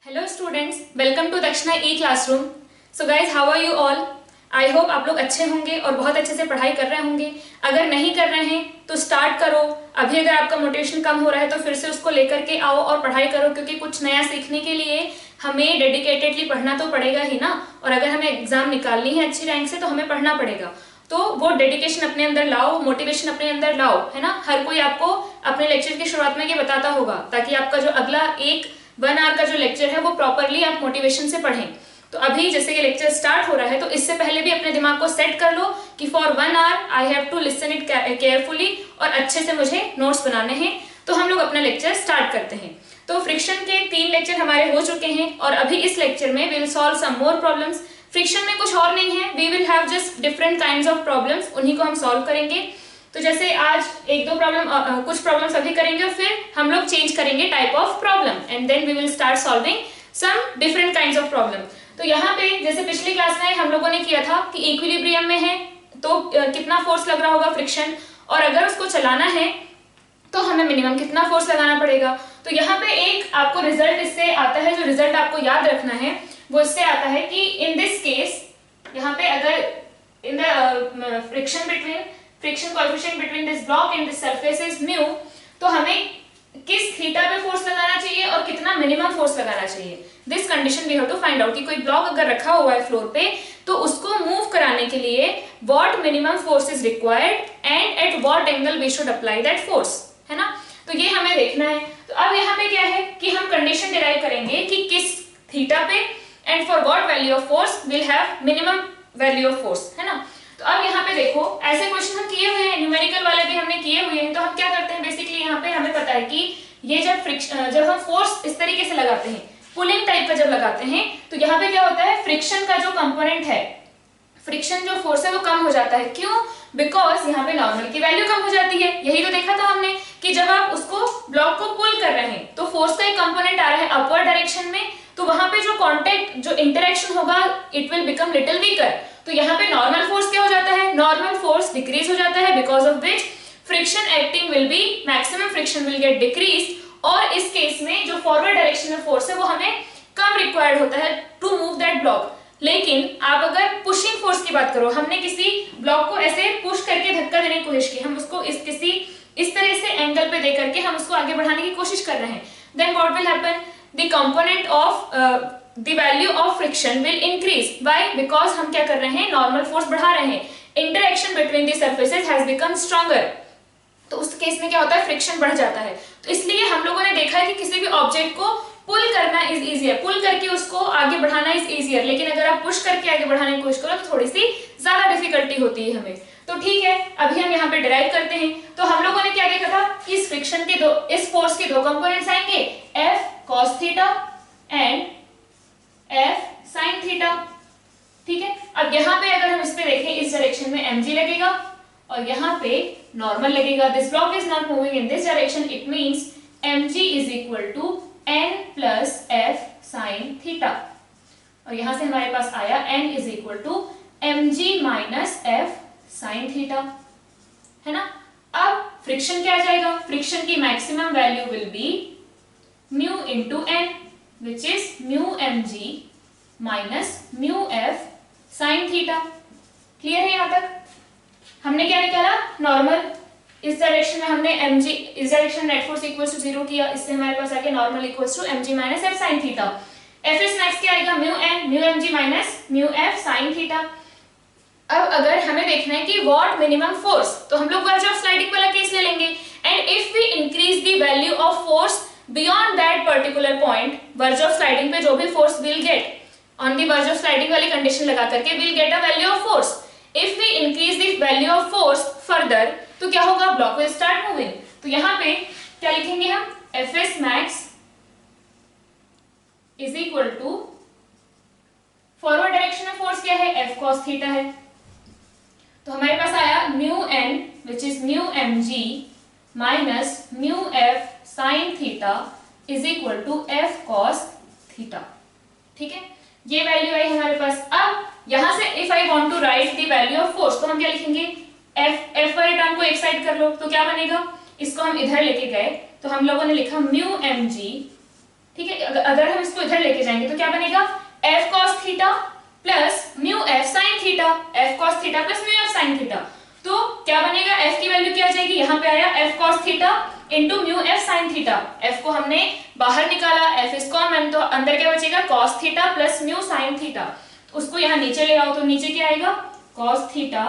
Hello students, welcome to Dakshina e classroom. So guys, how are you all? I hope आप लोग अच्छे होंगे और बहुत अच्छे से पढ़ाई कर रहे होंगे। अगर नहीं कर रहे हैं तो स्टार्ट करो। अभी अगर आपका मोटिवेशन कम हो रहा है तो फिर से उसको लेकर के आओ और पढ़ाई करो, क्योंकि कुछ नया सीखने के लिए हमें डेडिकेटेडली पढ़ना तो पड़ेगा ही ना। और अगर हमें एग्जाम निकालनी है अच्छी रैंक से तो हमें पढ़ना पड़ेगा। तो वो डेडिकेशन अपने अंदर लाओ, मोटिवेशन अपने अंदर लाओ, है ना। हर कोई आपको अपने लेक्चर की शुरुआत में ये बताता होगा, ताकि आपका जो अगला 1 आवर का जो लेक्चर है वो प्रॉपरली आप मोटिवेशन से पढ़ें। तो अभी जैसे ये लेक्चर स्टार्ट हो रहा है तो इससे पहले भी अपने दिमाग को सेट कर लो कि for 1 hour I have to listen it carefully, और अच्छे से मुझे नोट्स बनाने हैं। तो हम लोग अपना लेक्चर स्टार्ट करते हैं। तो फ्रिक्शन के 3 लेक्चर हमारे हो चुके हैं और अभी इस लेक्चर में we will solve some more problems. Friction में कुछ और नहीं है, we will have just different kinds of problems, उन्हीं को हम सॉल्व करेंगे। तो जैसे आज 1-2 प्रॉब्लम, कुछ प्रॉब्लम्स अभी करेंगे और फिर हम लोग चेंज करेंगे type of problem, and then we will start solving some different kinds of problem. तो यहाँ पे जैसे पिछली क्लास में हम लोगों ने किया था कि इक्विलिब्रियम में है तो कितना फोर्स लग रहा होगा फ्रिक्शन, और अगर उसको चलाना है तो हमें मिनिमम कितना फोर्स लगाना पड़ेगा। तो यहाँ पे एक आपको रिजल्ट इससे आता है, जो रिजल्ट आपको याद रखना है वो इससे आता है कि इन दिस केस यहाँ पे अगर in the friction coefficient between this block and this surface is mu, तो हमें किस थीटा पे फोर्स लगाना चाहिए और कितना मिनिमम फोर्स लगाना चाहिए। This condition we have to find out कि कोई ब्लॉक अगर रखा हुआ है फ्लोर पे तो उसको मूव कराने के लिए what minimum force is required and at what angle we should apply that force, है ना। तो ये हमें देखना है। तो अब यहाँ पे क्या है कि हम कंडीशन डिराइव करेंगे कि किस थीटा पे and for what value of force will have minimum value of force, है ना। तो अब यहाँ पे देखो, ऐसे क्वेश्चन हम किए हुए हैं, न्यूमेरिकल वाले भी हमने किए हुए हैं। तो हम क्या करते हैं बेसिकली, यहाँ पे हमें पता है कि ये जब हम फोर्स इस तरीके से लगाते हैं, पुलिंग टाइप का जब लगाते हैं, तो यहाँ पे क्या होता है, फ्रिक्शन का जो कंपोनेंट है, फ्रिक्शन जो फोर्स है वो कम हो जाता है। क्यों? बिकॉज यहाँ पे नॉर्मल की वैल्यू कम हो जाती है। यही तो देखा था हमने कि जब आप उसको ब्लॉक को पुल कर रहे हैं तो फोर्स का एक कंपोनेंट आ रहा है अपवर्ड डायरेक्शन में, तो वहां पे जो कांटेक्ट, जो इंटरेक्शन होगा, it will become little weaker. तो यहाँ पे नॉर्मल फोर्स क्या हो जाता है, नॉर्मल फोर्स डिक्रीज हो जाता है, because of which friction acting will be, maximum friction will get decrease. और इस केस में जो फॉरवर्ड डायरेक्शन में फोर्स है वो हमें कम रिक्वायर्ड होता है टू मूव दैट ब्लॉक। लेकिन आप अगर पुशिंग फोर्स की बात करो, हमने किसी ब्लॉक को ऐसे पुश करके धक्का देने की कोशिश की, हम उसको इस तरह से एंगल पे दे करके हम उसको आगे बढ़ाने की कोशिश कर रहे हैं, then what will happen, the component of the value of friction will increase. Why? Because हम क्या कर रहे हैं, नॉर्मल फोर्स बढ़ा रहे हैं, interaction between the surfaces has become stronger. तो उस केस में क्या होता है, फ्रिक्शन बढ़ जाता है। तो इसलिए हम लोगों ने देखा है कि किसी भी ऑब्जेक्ट को पुल करना इज इजियर, पुल करके उसको आगे बढ़ाना इज इजियर, लेकिन अगर आप पुश करके आगे बढ़ाने की कोशिश करो तो थोड़ी सी ज्यादा डिफिकल्टी होती है हमें। तो ठीक है, अभी हम यहाँ पे डिराइव करते हैं। तो हम लोगों ने क्या देखा था कि इस फ्रिक्शन के इस फोर्स के 2 कंपोनेंट्स आएंगे, F cos theta and F sin theta. ठीक है, अब यहाँ पे अगर हम इस पे देखें, इस डायरेक्शन में mg लगेगा और यहाँ पे नॉर्मल लगेगा। This block is not moving in this direction, it means mg is equal to n plus f sin theta, और यहां से हमारे पास आया n is equal to mg minus f sin theta, है ना। अब फ्रिक्शन क्या आ जाएगा, फ्रिक्शन की maximum value will be mu into n, which is mu mg minus mu f sin theta. Clear है यहाँ तक? हमने क्या निकाला, नॉर्मल। इस डायरेक्शन में हमने mg, इस direction net force equals to 0 किया, इससे हमारे पास आ गया normal equals to mg minus f sin theta. f is next क्या आएगा, mu n, mu mg minus mu f sin theta. अब अगर हमें देखना है कि व्हाट मिनिमम फोर्स, तो हम लोग वर्ज ऑफ स्लाइडिंग वाला केस ले लेंगे, and if we increase the value of force beyond that particular point, verge of sliding पे जो भी force will get on the verge of sliding वाली कंडीशन लगा करके will get a value of force. If we increase the value of force further तो क्या होगा, block will start moving. तो यहाँ पे क्या लिखेंगे हम, Fs max is equal to, forward direction में फोर्स क्या है, F cos थीटा है, तो हमारे पास आया mu n which is mu mg minus mu f sin theta is equal to F cos theta. ठीक है, ये वैल्यू आई हमारे पास। अब यहां से if I want to write the value of force, तो हम क्या लिखेंगे, f वाले टर्म को एक साइड कर लो, तो क्या बनेगा, इसको हम इधर लेके गए तो हम लोगों ने लिखा म्यू mg ठीक है, अगर हम इसको इधर लेके जाएंगे तो क्या बनेगा, F cos theta plus mu F sine theta, F cos theta plus mu F sine theta. तो क्या बनेगा, एफ की वैल्यू क्या आ जाएगी, यहाँ पे आया F cos theta into mu F sine theta. F को हमने बाहर निकाला, एफ इज कॉमन, तो अंदर क्या बचेगा, cos theta plus mu sine theta. उसको यहाँ नीचे ले आओ तो नीचे क्या आएगा, cos theta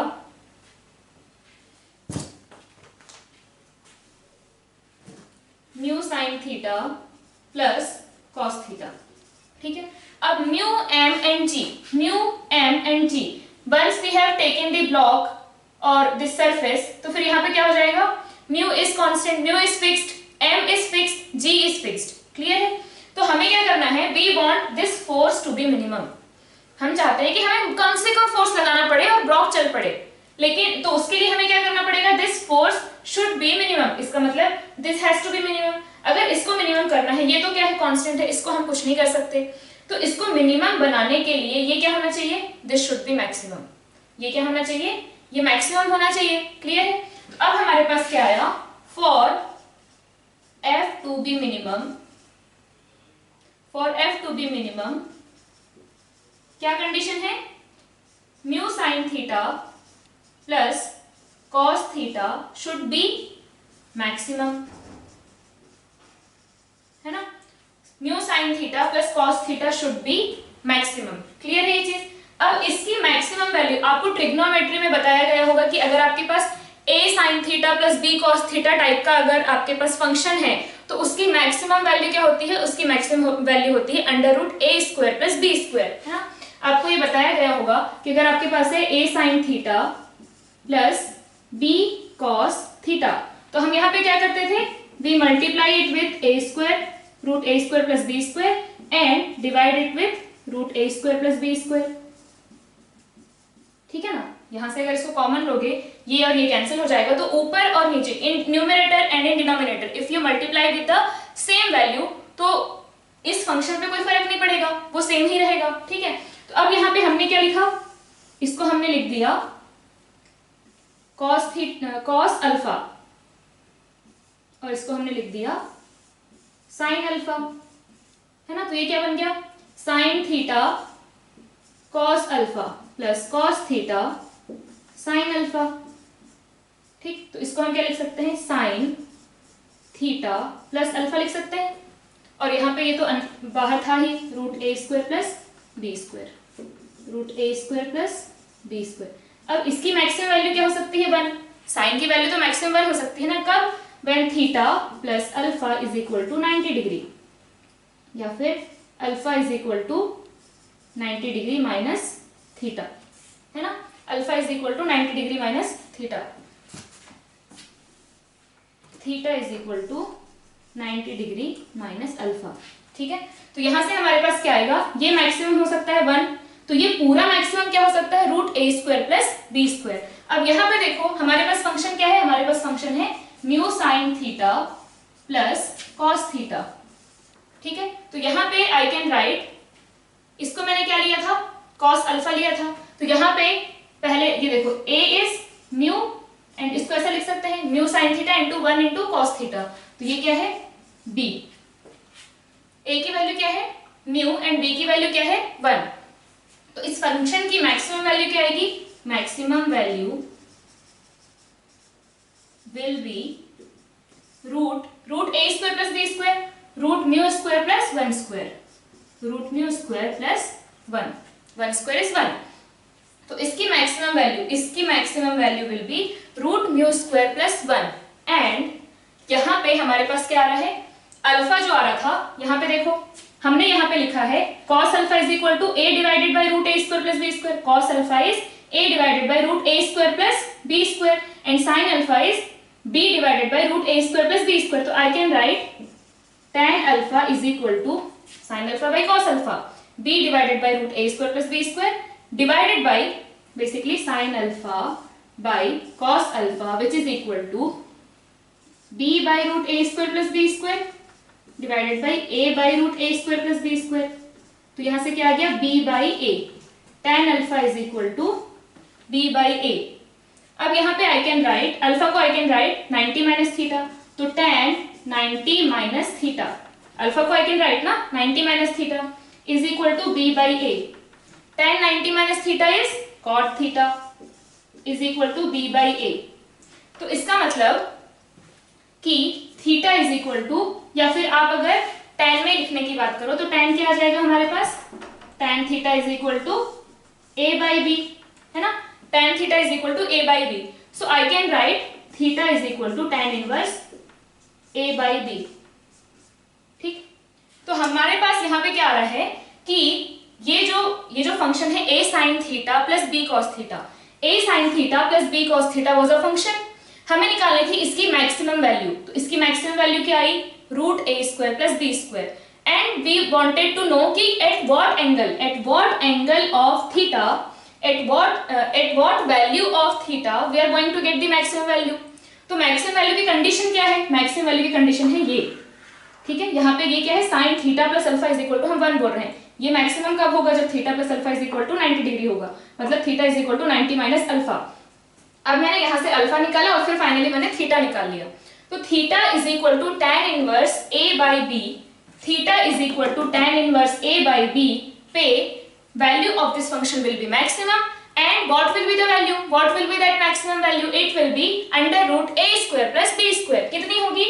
mu sine theta plus cos theta. ठीक है, अब mu M and G, mu M and G, once we have taken the block और दिस सरफेस, तो फिर यहाँ पे क्या हो जाएगा, mu is constant, mu is fixed, M is fixed, G is fixed. Clear है, तो हमें क्या करना है, we want this force to be minimum. हम चाहते हैं कि हमें कम से कम फोर्स लगाना पड़े और ब्लॉक चल पड़े, लेकिन तो उसके लिए हमें क्या करना पड़ेगा, this force should be minimum. इसका मतलब this has to be minimum. अगर इसको मिनिमम करना है, ये तो क्या है, कांस्टेंट है, इसको हम कुछ नहीं कर सकते, तो इसको मिनिमम बनाने के लिए ये क्या होना चाहिए, दिस शुड बी मैक्सिमम। ये क्या होना चाहिए, ये मैक्सिमम होना चाहिए। क्लियर है, तो अब हमारे पास क्या आया, for F two be minimum, for F two be minimum क्या कंडीशन है, mu sine theta plus cos theta should be maximum, है ना, mu sine theta plus cos theta should be maximum. Clear है ये चीज। अब इसकी मैक्सिमम वैल्यू आपको ट्रिग्नोमेट्री में बताया गया होगा कि अगर आपके पास a sin theta plus b cos theta type का अगर आपके पास फंक्शन है तो उसकी मैक्सिमम वैल्यू क्या होती है, उसकी मैक्सिमम वैल्यू होती है under root a square plus b square, है ना। आपको ये बताया गया होगा कि अगर आपके पास है a sin theta plus b cos theta, तो हम यहाँ पे क्या करते थे, we multiply it with a square root a square plus b square and divide it with root a square plus b square। ठीक है ना, यहां से अगर इसको कॉमन लोगे, ये और ये कैंसिल हो जाएगा, तो ऊपर और नीचे in numerator and in denominator if you multiply with the same value, तो इस फंक्शन पे कोई फर्क नहीं पड़ेगा, वो सेम ही रहेगा। ठीक है, तो अब यहाँ पे हमने क्या लिखा, इसको हमने लिख दिया cos अल्फा और इसको हमने लिख दिया साइन अल्फा, है ना। तो ये क्या बन गया, sine theta cos alpha plus cos theta sine alpha. ठीक, तो इसको हम क्या लिख सकते हैं, साइन थीटा प्लस अल्फा लिख सकते हैं, और यहाँ पे ये तो बाहर था ही, root a square plus b square, root a square plus b square. अब इसकी मैक्सिमम वैल्यू क्या हो सकती है, 1। साइन की वैल्यू तो मैक्सिमम 1 हो सकती है ना, कब, when theta plus alpha is equal to 90 degree, या फिर alpha is equal to 90 degree minus theta, है ना। Alpha is equal to 90 degree minus theta, theta is equal to 90 degree minus alpha. ठीक है, तो यहां से हमारे पास क्या आएगा, ये मैक्सिमम हो सकता है 1, तो ये पूरा मैक्सिमम क्या हो सकता है, root a square plus b square. अब यहाँ पे देखो हमारे पास फंक्शन क्या है, हमारे पास फंक्शन है mu sine theta plus cos theta. ठीक है, तो यहाँ पे आई कैन राइट, इसको मैंने क्या लिया था, कॉस अल्फा लिया था, तो यहाँ पे पहले ये देखो a इज म्यू एंड इसको ऐसा लिख सकते हैं mu sine theta into 1 into cos theta, तो ये क्या है b, a की वैल्यू क्या है म्यू एंड b की वैल्यू क्या है 1। तो इस फंक्शन की मैक्सिमम वैल्यू क्या आएगी, maximum value will be root a square plus b square, root mu square plus 1 square, root mu square plus 1, 1 square is 1। तो इसकी maximum value will be root mu square plus 1, and यहाँ पे हमारे पास क्या आ रहा है, अल्फा जो आ रहा था, यहाँ पे देखो हमने यहाँ पे लिखा है cos alpha is equal to a divided by root a square plus b square, cos alpha is a divided by root a square plus b square, and sin alpha is b divided by root a square plus b square। तो I can write tan alpha is equal to sin alpha by cos alpha, b divided by root a square plus b square divided by basically sin alpha by cos alpha, which is equal to b by root a square plus b square divided by a by root a square plus b square। तो यहाँ से क्या आ गया, b by a, tan alpha is equal to b by a। अब यहाँ पे आई can write, alpha को I can write 90 minus theta, तो tan 90 माइनस थीटा अल्फा को आई कैन राइट ना 90 minus theta is equal to b by a. tan 90 minus theta is cot theta is equal to b by a. तो इसका मतलब कि theta is equal to, या फिर आप अगर tan में लिखने की बात करो तो tan क्या आ जाएगा हमारे पास, tan theta is equal to a by B, है ना, tan theta is equal to a by B. So I can write theta is equal to tan inverse a by B. ठीक, तो हमारे पास यहाँ पे क्या आ रहा है कि ये जो फंक्शन है a sin theta plus b cos theta, a sin theta plus b cos theta was a function, हमें निकालनी थी इसकी मैक्सिमम वैल्यू। तो इसकी मैक्सिमम वैल्यू क्या आई, root a square plus b square, and we wanted to know कि at what angle of theta, at what value of theta we are going to get the maximum value. तो maximum value की condition क्या है, maximum value की condition है ये, ठीक है, यहाँ पे ये क्या है, sine theta plus alpha is equal to, हम 1 बोल रहे हैं, ये मैक्सिमम कब होगा, जब theta plus alpha is equal to 90 degree होगा, मतलब theta is equal to 90 minus alpha. अब मैंने यहाँ से अल्फा निकाला और फिर फाइनली मैंने थीटा निकाल लिया। तो theta is equal to tan inverse a by b, theta is equal to tan inverse a by b पे value of this function will be maximum, and what will be the value, what will be that maximum value, it will be under root a square plus b square। कितनी होगी,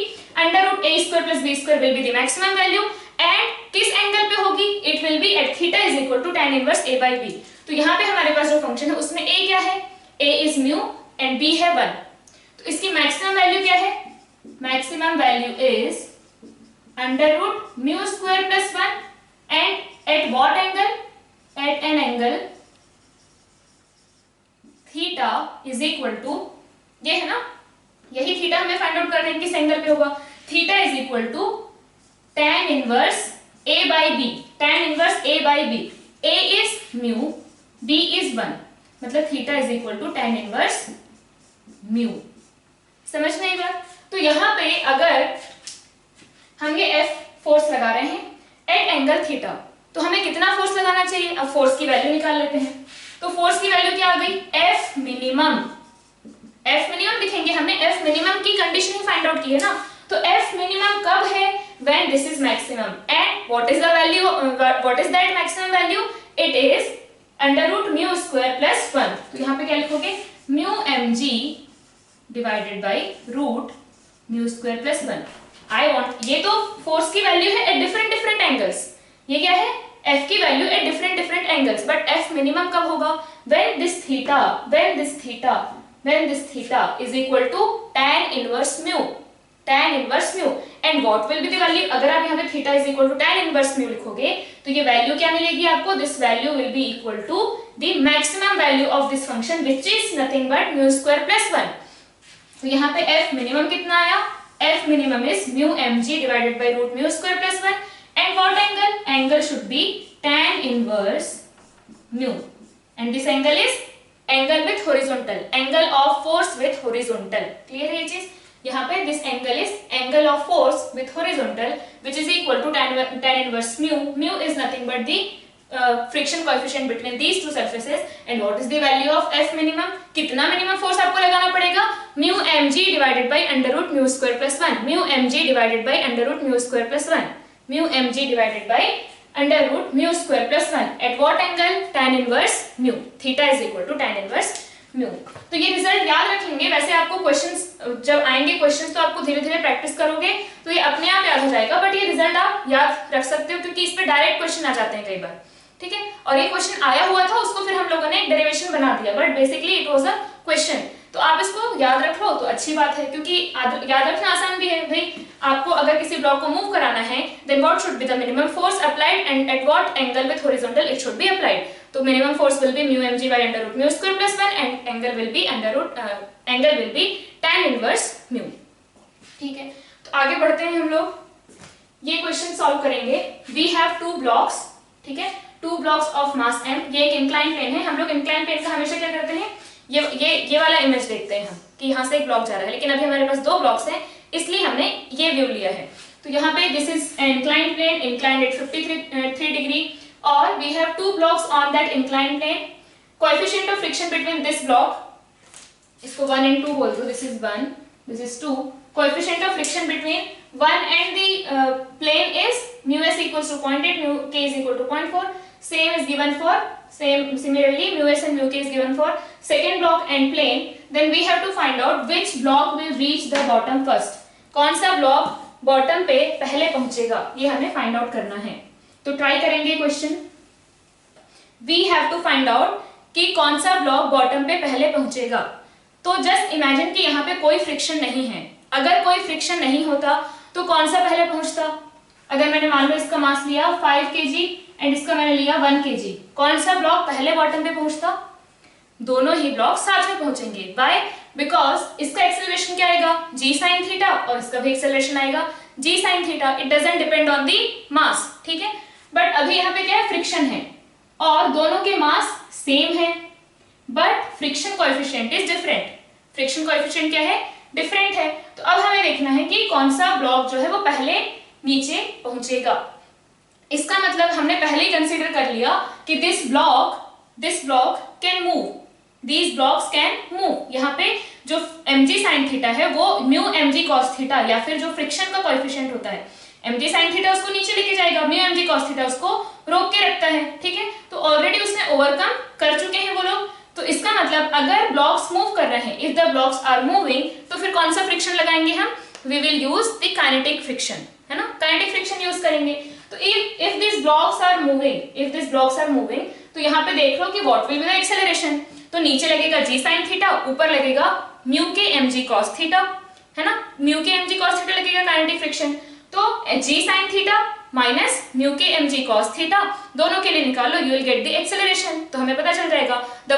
under root a square plus b square will be the maximum value, and किस angle पे होगी, it will be at theta is equal to tan inverse a by b। तो यहाँ पे हमारे पास जो फंक्शन है उसमें a क्या है, a is mu and b है 1। तो इसकी मैक्सिमम वैल्यू क्या है, maximum value is under root mu square plus 1 and at what angle, at an angle theta is equal to, ये है ना, यही थीटा हमें फाइंड आउट करना है किस एंगल पे होगा, theta is equal to tan inverse a by B, tan inverse a by B, a is mu, b is 1, मतलब theta is equal to tan inverse mu. समझ में आई बात। तो यहाँ पे अगर हम ये F फोर्स लगा रहे हैं एट एंगल थीटा, तो हमें कितना फोर्स लगाना चाहिए, अब फोर्स की वैल्यू निकाल लेते हैं। तो फोर्स की वैल्यू क्या आ गई, F मिनिमम, F मिनिमम लिखेंगे, हमने F मिनिमम की कंडीशन ही फाइंड आउट की है ना। तो F मिनिमम कब है, when this is maximum, and what is the value, what is that maximum value, it is under root mu square plus 1। तो यहाँ पे क्या लिखोगे, mu mg divided by root mu square plus 1। I want, ये तो force की value है at different angles, ये क्या है, F की value at different angles, but F minimum कब होगा, when this theta is equal to tan inverse mu, and what will be the value, अगर आप यहाँ पे theta is equal to tan inverse mu लिखोगे तो ये वैल्यू क्या मिलेगी आपको, this value will be equal to the maximum value of this function which is nothing but mu square plus 1। तो यहाँ पे F minimum कितना आया, F minimum is mu mg divided by root mu square plus 1, and what angle, angle should be tan inverse mu, and this angle is angle with horizontal, angle of force with horizontal। clear है ये चीज, यहाँ पे this angle is angle of force with horizontal which is equal to tan inverse mu, mu is nothing but the friction coefficient between these two surfaces, and what is the value of F minimum, कितना minimum force आपको लगाना पड़ेगा, mu mg divided by under root mu square plus 1, mu mg divided by under root mu square plus 1, mu mg divided by under root mu square plus 1 at what angle, tan inverse mu, theta is equal to tan inverse mu। तो ये result याद रखेंगे, वैसे आपको questions जब आएंगे questions तो आपको धीरे धीरे प्रैक्टिस करोगे तो ये अपने आप याद हो जाएगा, बट ये रिजल्ट आप याद रख सकते हो क्योंकि इस पे डायरेक्ट क्वेश्चन आ जाते हैं कई बार, ठीक है। और ये क्वेश्चन आया हुआ था, उसको फिर हम लोगों ने एक डेरिवेशन बना दिया, but basically it was a question. तो आप इसको याद रख लो तो अच्छी बात है, क्योंकि याद रखना आसान भी है भाई। आपको अगर किसी ब्लॉक को मूव कराना है then what should be the minimum force applied and at what angle with horizontal it should be applied. तो minimum force will be mu mg by under root mu square plus 1 and angle will be tan inverse mu। ठीक है, तो आगे बढ़ते हैं हम लोग, ये क्वेश्चन सॉल्व करेंगे। वी हैव टू ब्लॉक्स, ठीक है, two blocks of mass m, ये एक इंक्लाइन प्लेन है। हम लोग इंक्लाइन प्लेन का हमेशा क्या करते हैं, ये वाला इमेज देखते हैं हम कि यहाँ से एक ब्लॉक जा रहा है, लेकिन अभी हमारे पास दो ब्लॉक्स हैं इसलिए हमने ये व्यू लिया है। तो यहाँ पे this is incline plane, inclined at 53 degree, or we have two blocks on that inclined plane, coefficient of friction between this block, इसको 1 and 2 बोल दो, this is 1, this is 2, coefficient of friction between 1 and the plane is mu s equals to 0.8, mu k is equal to 0.4. Same is given for similarly mu s and mu k is given for second block and plane. Then we have to find out which block will reach the bottom first. कौन सा block bottom पे पहले पहुंचेगा, ये हमें find out करना है. तो ट्राई करेंगे question. We have to find out कि कौन सा ब्लॉक बॉटम पे पहले पहुंचेगा. तो जस्ट इमेजिन कि यहाँ पे कोई फ्रिक्शन नहीं है. अगर कोई फ्रिक्शन नहीं होता तो कौन सा पहले पहुंचता. अगर मैंने मान लो इसका मास लिया 5 kg एंड इसका मैंने लिया 1 kg, कौन सा ब्लॉक पहले बॉटम पे पहुंचता. दोनों ही ब्लॉक साथ में पहुंचेंगे. व्हाई? बिकॉज इसका एक्सेलरेशन क्या आएगा g sin थीटा और इसका भी एक्सेलरेशन आएगा g sin theta. It doesn't depend on the mass. ठीक है, बट अभी यहाँ पे क्या है, फ्रिक्शन है और दोनों के मास सेम है but friction coefficient is different. Friction coefficient क्या है, डिफरेंट है. तो अब हमें देखना है कि कौन सा ब्लॉक जो है वो पहले नीचे पहुंचेगा. इसका मतलब हमने पहले ही कंसीडर कर लिया कि this block can move, these blocks can move. यहाँ पे जो mg sin थीटा है वो म्यू mg cos थीटा या फिर जो फ्रिक्शन का कोएफिशिएंट होता है mg sin थीटा उसको नीचे लेके जाएगा, म्यू mg cos थीटा उसको रोक के रखता है. ठीक है, तो ऑलरेडी उसने ओवरकम कर चुके हैं वो लोग. तो इसका मतलब अगर ब्लॉक्स मूव कर रहे हैं, if the blocks are moving, तो फिर कौन सा फ्रिक्शन लगाएंगे हम, we will use the kinetic friction, है ना, काइनेटिक फ्रिक्शन यूज करेंगे. तो if this blocks are moving, तो यहाँ पे देख लो कि what will be the acceleration. तो नीचे लगेगा g sin थीटा, ऊपर लगेगा म्यू के mg cos थीटा, है ना, म्यू के mg cos थीटा लगेगा काइनेटिक फ्रिक्शन. तो g sin theta minus mu के mg cos थीटा, दोनों के लिए निकालो, you will get the acceleration. तो हमें पता चल जाएगा the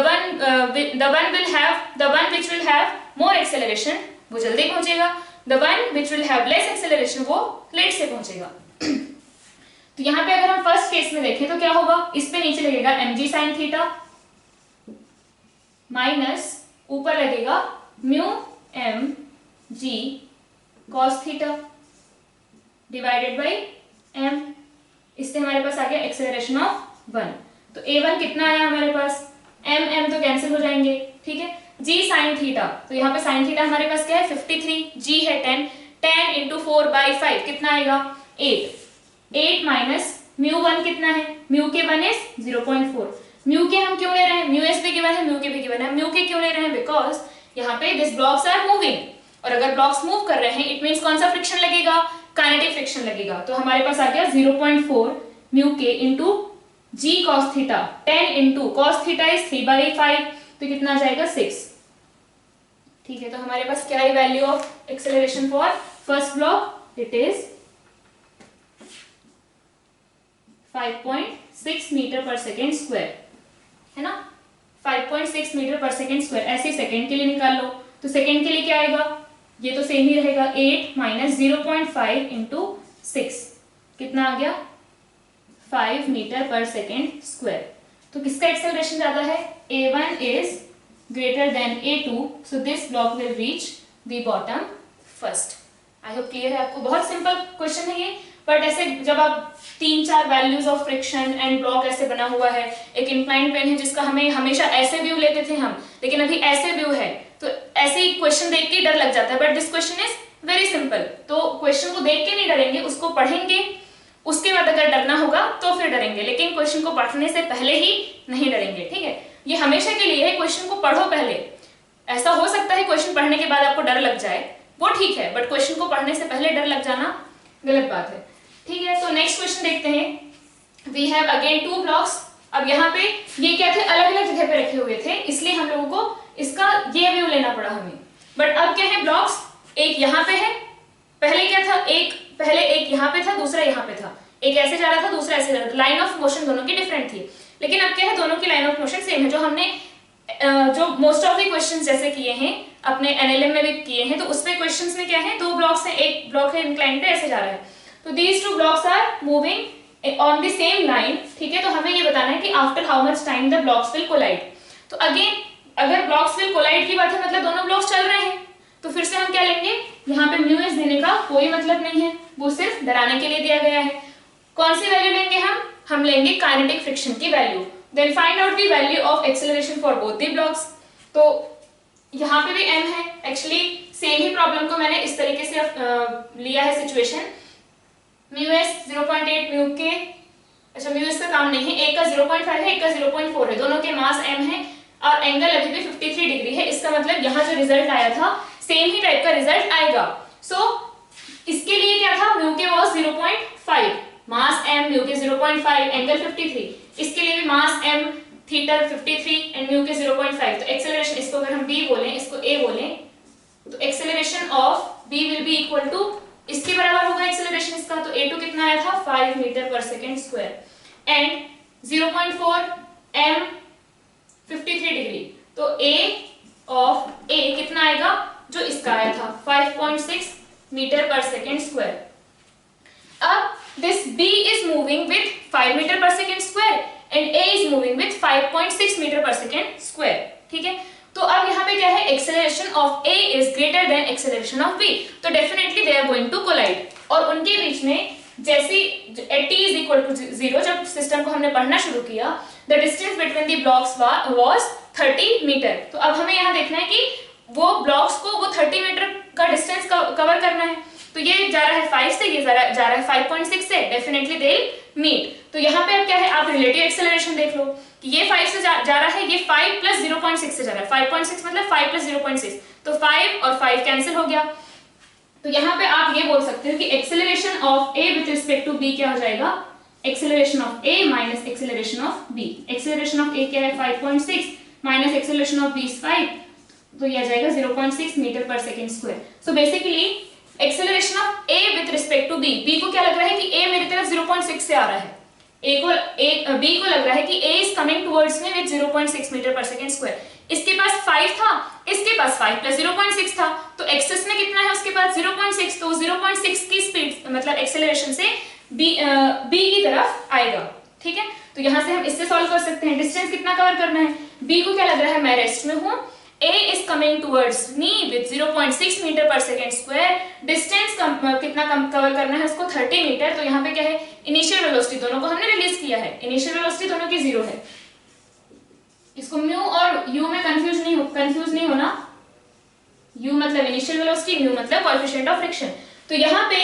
one which will have more acceleration वो जल्दी पहुंचेगा, the one which will have less acceleration वो लेट से पहुंचेगा. तो यहाँ पे अगर हम फर्स्ट केस में देखें तो क्या होगा, इस पे नीचे लगेगा mg sin थीटा माइनस ऊपर लगेगा mu mg cos theta divided by m. इससे हमारे पास आ गया एक्सेलरेशन ऑफ 1. तो a1 कितना आया हमारे पास, m तो कैंसिल हो जाएंगे. ठीक है, g sin थीटा, तो यहाँ पे sin थीटा हमारे पास क्या है 53, g है 10 इंटू 4/5 कितना आएगा 8 माइनस म्यू 1 कितना है, म्यू के 1 इज 0.4. म्यू के हम क्यों ले रहे हैं, म्यू एस भी गिवन है, म्यू के भी गिवन है. म्यू के क्यों ले रहे हैं, बिकॉज यहाँ पे दिस ब्लॉक्स आर मूविंग, और अगर ब्लॉक्स मूव कर रहे हैं इट मींस कौन सा फ्रिक्शन लगेगा, काइनेटिक फ्रिक्शन लगेगा. तो हमारे पास आ गया 0.4 म्यू के into G cos theta, 10 into cos theta is 3/5, तो कितना आ जाएगा 6. ठीक है, तो हमारे पास क्या है value of acceleration for first block, it is 5.6 metre पर सेकेंड स्क्वायर, है ना, 5.6 मीटर पर सेकेंड स्क्वायर. ऐसे सेकेंड के लिए निकाल लो, तो सेकेंड के लिए क्या आएगा, ये तो सेम ही रहेगा 8 माइनस 0.5 इंटू 6 कितना आ गया 5 मीटर पर सेकेंड स्क्वायर. तो किसका एक्सेलरेशन ज्यादा है, a1 is greater then a2, so this block will reach the bottom first. I hope clear है आपको. बहुत सिंपल क्वेश्चन है ये, बट ऐसे जब आप 3-4 values of friction and block ऐसे बना हुआ है, एक इंक्लाइंड प्लेन है जिसका हमें हमेशा ऐसे व्यू लेते थे हम, लेकिन अभी ऐसे व्यू है, तो ऐसे ही क्वेश्चन देख के डर लग जाता है. But this question is very simple. तो क्वेश्चन को देख के नहीं डरेंगे, उसको पढ़ेंगे, उसके बाद अगर डरना होगा तो फिर डरेंगे, लेकिन क्वेश्चन को पढ़ने से पहले ही नहीं डरेंगे. ठीक है, ये हमेशा के लिए है, क्वेश्चन को पढ़ो पहले. ऐसा हो सकता है क्वेश्चन पढ़ने के बाद आपको डर लग जाए, वो ठीक है, बट क्वेश्चन को पढ़ने से पहले डर लग जाना गलत बात है. ठीक है, तो नेक्स्ट क्वेश्चन देखते हैं. We have again 2 blocks. अब यहाँ पे ये क्या थे, अलग अलग जगह पे रखे हुए थे, इसलिए हम लोगों को इसका ये व्यू लेना पड़ा हमें. बट अब क्या है, ब्लॉक्स एक यहाँ पे है, पहले क्या था, पहले एक यहाँ पे था, दूसरा यहाँ पे था, एक ऐसे जा रहा था, दूसरा ऐसे जा रहा था. लाइन ऑफ मोशन दोनों की डिफरेंट थी, लेकिन अब क्या है, दोनों की लाइन ऑफ मोशन सेम है. जो हमने जो मोस्ट ऑफ द क्वेश्चंस जैसे किए हैं अपने एनएलएम में भी किए हैं, तो उसमें क्वेश्चंस में क्या है, 2 ब्लॉक्स हैं, एक ब्लॉक है इंक्लाइंड पे ऐसे जा रहा है. तो these 2 blocks are moving on the same line. ठीक है, तो हमें ये बताना है कि after how much time the blocks will collide. तो अगेन अगर ब्लॉक्स विल कोलाइड की बात है, मतलब दोनों ब्लॉक्स चल रहे हैं, तो फिर से हम क्या लेंगे, यहाँ पे म्यू एस देने का कोई मतलब नहीं है, वो सिर्फ डराने के लिए दिया गया है. कौन सी वैल्यू लेंगे हम लेंगे काइनेटिक फ्रिक्शन की value. Then find out the value of acceleration for both the blocks. तो यहाँ पे भी m है, एक्चुअली सेम ही प्रॉब्लम को मैंने इस तरीके से लिया है सिचुएशन, म्यू एस 0.8 म्यू के, अच्छा म्यू एस का काम नहीं है, एक का 0.5 है, एक का 0.4 है, दोनों के मास m है और एंगल अभी भी 53 डिग्री है। इसका मतलब यहाँ जो रिजल्ट आया था सेम ही टाइप का रिजल्ट आएगा। सो इसके लिए क्या था, म्यू के वॉज 0.5, मास m म्यू के 0.5, एंगल 53, इसके लिए भी मास m थीटा 53 एंड म्यू के 0.5। तो एक्सेलरेशन, इसको अगर हम b बोलें, इसको a बोलें, तो acceleration of b will be equal to, इसके बराबर होगा एक्सेलरेशन इसका, तो a2 कितना आया था 5 मीटर पर second square and 0.4 m 53 degree, तो a ऑफ a कितना आएगा, जो इसका आया था 5.6 मीटर पर सेकेंड स्क्वायर। अब this b is moving with 5 metre पर second square and a is moving with 5.6 metre पर सेकेंड स्क्वायर, ठीक है। तो अब यहाँ पे क्या है, acceleration of a is greater than acceleration of b, तो definitely they are going to collide। और उनके बीच में जैसी at t is equal to 0, जब सिस्टम को हमने पढ़ना शुरू किया, the distance between the blocks was 30 metre. तो अब हमें यहाँ देखना है कि वो ब्लॉक्स को वो 30 मीटर का डिस्टेंस कवर करना है। तो ये जा रहा है 5 से, ये जा रहा है 5.6 से, डेफिनेटली दे मीट। तो यहाँ पे अब क्या है, आप रिलेटिव एक्सेलरेशन देख लो कि ये 5 से जा रहा है, ये 5 प्लस 0.6 से जा रहा है, 5.6 मतलब 5 प्लस 0.6, तो 5 और 5 कैंसिल हो गया। तो यहाँ पे आप ये बोल सकते हो कि acceleration of a with respect to b क्या हो जाएगा, acceleration of a minus acceleration of b। Acceleration of a क्या है 5.6 minus acceleration of b is 5, तो ये आ जाएगा 0.6 मीटर पर second square. So basically acceleration of a with respect to b, b को क्या लग रहा है कि a मेरी तरफ 0.6 से आ रहा है, b को लग रहा है कि a is coming towards me with 0.6 metre पर सेकेंड स्क्वायर। इसके पास 5 था, इसके पास 5 प्लस 0.6 था, तो एक्सेस में कितना है उसके पास 0.6, तो 0.6 की स्पीड मतलब एक्सेलरेशन से b की तरफ आएगा, ठीक है। तो यहाँ से हम इससे सॉल्व कर सकते हैं, डिस्टेंस कितना कवर करना है, b को क्या लग रहा है, मैं रेस्ट में हूँ, a is coming towards me with 0.6 metre पर सेकेंड स्क्वायर, डिस्टेंस कितना कवर करना है उसको 30 मीटर। तो यहाँ पे क्या है, इनिशियल वेलोसिटी दोनों को हमने रिलीज किया है, इनिशियल वेलोसिटी दोनों की 0 है, इसको म्यू और u में कंफ्यूज नहीं होना, u मतलब इनिशियल वेलोसिटी, म्यू मतलब कोएफिशिएंट ऑफ फ्रिक्शन। तो यहाँ पे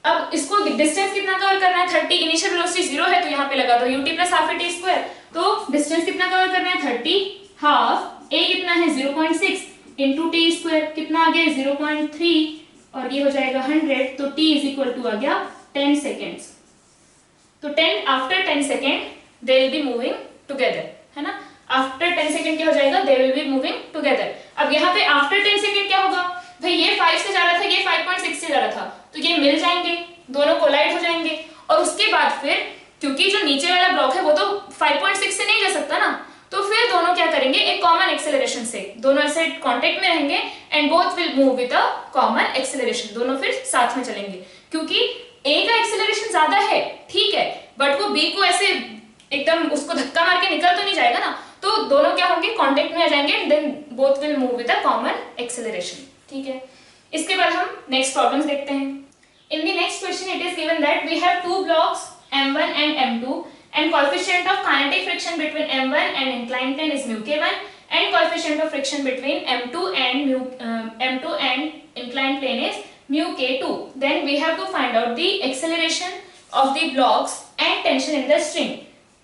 अब इसको डिस्टेंस कितना कवर करना है 30, इनिशियल वेलोसिटी 0 है, तो यहाँ पे लगा दो ut plus half t square, तो डिस्टेंस कितना कवर करना है 30, हाफ a कितना है 0.6 इंटू टी स्क्वायर, कितना आ गया 0.3 और ये हो जाएगा 100, तो t इज इक्वल टू आ गया 10 सेकेंड्स। तो 10 after 10 second they will be moving together, है ना, आफ्टर 10 सेकेंड क्या हो जाएगा, they will be moving together. अब यहाँ पे आफ्टर 10 सेकेंड क्या होगा, भाई ये 5 से जा रहा था, ये 5.6 से जा रहा था, तो ये मिल जाएंगे, दोनों कोलाइड हो जाएंगे। और उसके बाद फिर क्योंकि जो नीचे वाला ब्लॉक है वो तो 5.6 से नहीं जा सकता ना, तो फिर दोनों क्या करेंगे, एक कॉमन एक्सेलरेशन से दोनों ऐसे कांटेक्ट में रहेंगे and both will move with a common acceleration, दोनों फिर साथ में चलेंगे। क्योंकि a का एक्सेलरेशन ज्यादा है, ठीक है, बट वो b को ऐसे एकदम उसको धक्का मार के निकल तो नहीं जाएगा ना, तो दोनों क्या होंगे, कांटेक्ट में आ जाएंगे and then both will move with a common acceleration, ठीक है। इसके बाद हम नेक्स्ट प्रॉब्लम्स देखते हैं। In the next question it is given that we have two blocks m1 and m2 and coefficient of kinetic friction between m1 and inclined plane is mu k1 and coefficient of friction between m2 and inclined plane is mu k2. Then we have to find out the acceleration of the blocks and tension in the string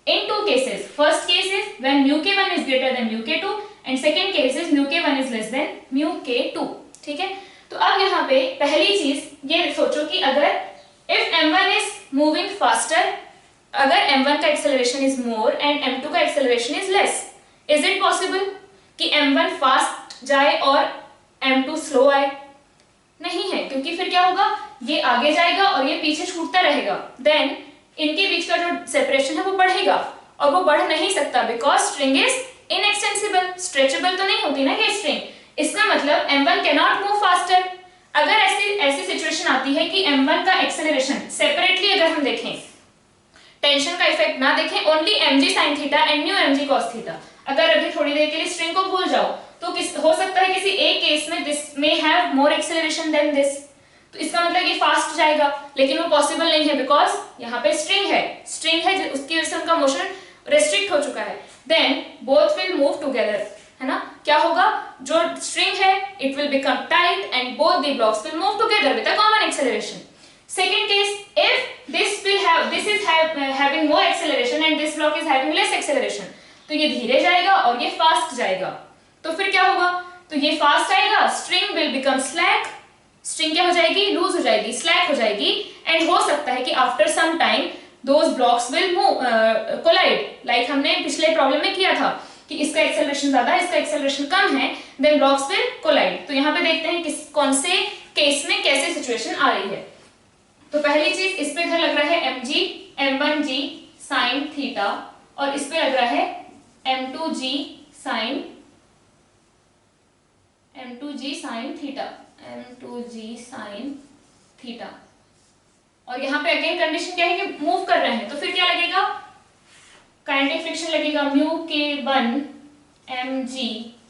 in two cases. First case is when mu k1 is greater than mu k2 and second case is mu k1 is less than mu k2, ठीक है। तो अब यहाँ पे पहली चीज ये सोचो कि अगर if m1 is moving faster, अगर m1 का acceleration is more and m2 का acceleration is less, is it possible कि m1 फास्ट जाए और m2 स्लो आए? नहीं है, क्योंकि फिर क्या होगा, ये आगे जाएगा और ये पीछे छूटता रहेगा, देन इनके बीच का जो सेपरेशन है वो बढ़ेगा और वो बढ़ नहीं सकता because string is inextensible, stretchable तो नहीं होती ना ये स्ट्रिंग। इसका मतलब m1 can not move faster. अगर ऐसी सिचुएशन आती है कि m1 का एक्सेलरेशन सेपरेटली अगर हम देखें, टेंशन का इफेक्ट ना देखें, only mg sin theta and new mg cos theta, अगर अभी थोड़ी देर के लिए स्ट्रिंग को भूल जाओ तो हो सकता है किसी एक केस में this may have more acceleration than this, तो इसका मतलब ये फास्ट जाएगा, लेकिन वो पॉसिबल नहीं है बिकॉज यहाँ पे स्ट्रिंग है उसकी वजह से उनका मोशन रेस्ट्रिक्ट हो चुका है। Then both will move together, है ना, क्या होगा, जो स्ट्रिंग है it will become tight and both the blocks will move together with a common acceleration. Second case, if this is having more acceleration and this block is having less acceleration, तो ये धीरे जाएगा और ये fast जाएगा. तो फिर क्या होगा? तो ये फास्ट आएगा, string will become slack. String क्या हो जाएगी? लूज हो जाएगी, स्लैक हो जाएगी. एंड हो सकता है कि after some time those blocks will collide, like हमने पिछले प्रॉब्लम में किया था कि इसका एक्सेलरेशन ज्यादा है, इसका एक्सेलरेशन कम है, देन ब्लॉक्स विल कोलाइड. तो यहाँ पे देखते हैं किस कौन से केस में कैसे सिचुएशन आ रही है. तो पहली चीज इस पे इधर लग रहा है mg m1g sin थीटा और इस पे लग रहा है m2g sin theta, m2g sin theta. और यहाँ पे अगेन कंडीशन क्या है कि मूव कर रहे हैं, तो फिर क्या लगेगा? काइनेटिक फ्रिक्शन लगेगा mu k1 mg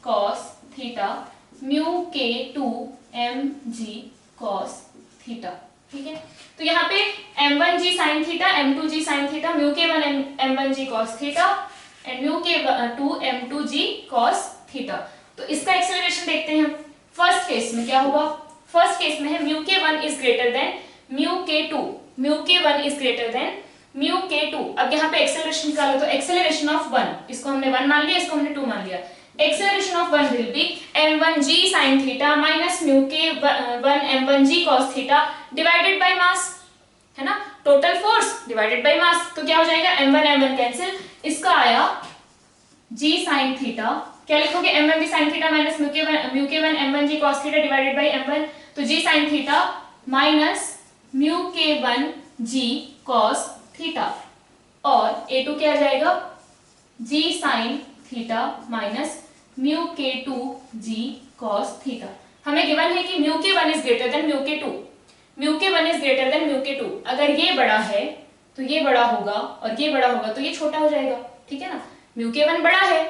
cos theta mu k2 mg cos theta. ठीक है, तो यहाँ पे m1g sin theta m2g sin theta mu k1 m1g cos theta and mu k2 m2g cos theta. तो इसका एक्सेलरेशन देखते हैं. फर्स्ट केस में क्या होगा? फर्स्ट केस में है mu k1 is greater then mu k2, mu k1 is greater then mu k2. अब यहाँ पे एक्सेलरेशन निकालो तो एक्सेलरेशन ऑफ 1, इसको हमने 1 मान लिया, इसको हमने 2 मान लिया. Acceleration of 1 will be m1g sin theta minus mu k1 m1g cos theta divided by mass, है ना? Total force divided by mass. तो क्या हो जाएगा? m1 m1 कैंसिल, इसका आया g sin theta. क्या लिखोगे? m1g sin theta minus mu k1 m1g cos theta divided by m1. तो g sin theta minus mu k1 g cos theta और a2 क्या आ जाएगा? g sin theta minus mu k2 g cos theta. हमें given है कि mu k1 is greater then mu k2, mu k1 is greater then mu k2. अगर ये बड़ा है तो ये बड़ा होगा और ये बड़ा होगा तो ये छोटा हो जाएगा. ठीक है ना? म्यू k1 बड़ा है,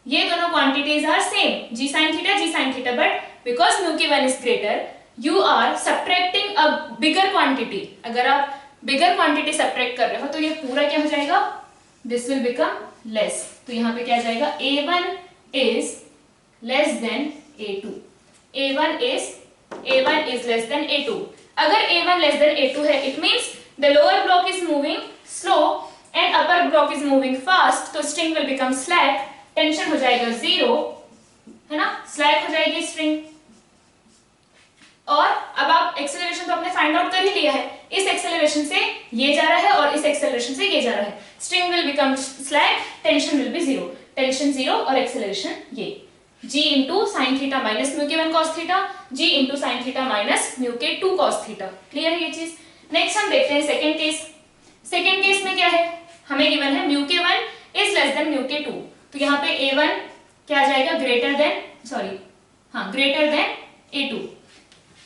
ये दोनों quantities are same g sin theta, but because mu k1 is greater you are subtracting a bigger quantity. अगर आप बिगर क्वांटिटी सब्ट्रैक्ट कर रहे हो तो ये पूरा क्या हो जाएगा? This will become less. तो यहाँ पे क्या आ जाएगा? a1 is less than a2. a1 is less than a2. अगर a1 less than a2 है, it means the lower block is moving slow and upper block is moving fast. तो string will become slack, tension हो जाएगा 0, है ना? slack हो जाएगी string. और अब आप एक्सेलरेशन तो आपने फाइंड आउट कर ही लिया है. इस एक्सेलरेशन से ये जा रहा है और इस एक्सेलरेशन से ये जा रहा है. String will become slack, tension will be 0. Tension 0 और एक्सेलरेशन ये g into sine theta minus mu k1 cos theta, g into sine theta minus mu k2 cos theta. Clear है ये चीज? नेक्स्ट हम देखते हैं सेकंड केस. सेकंड केस में क्या है? हमें गिवन है mu k1 is less than mu k2. तो यहाँ पे a1 क्या आ जाएगा? Greater than a2.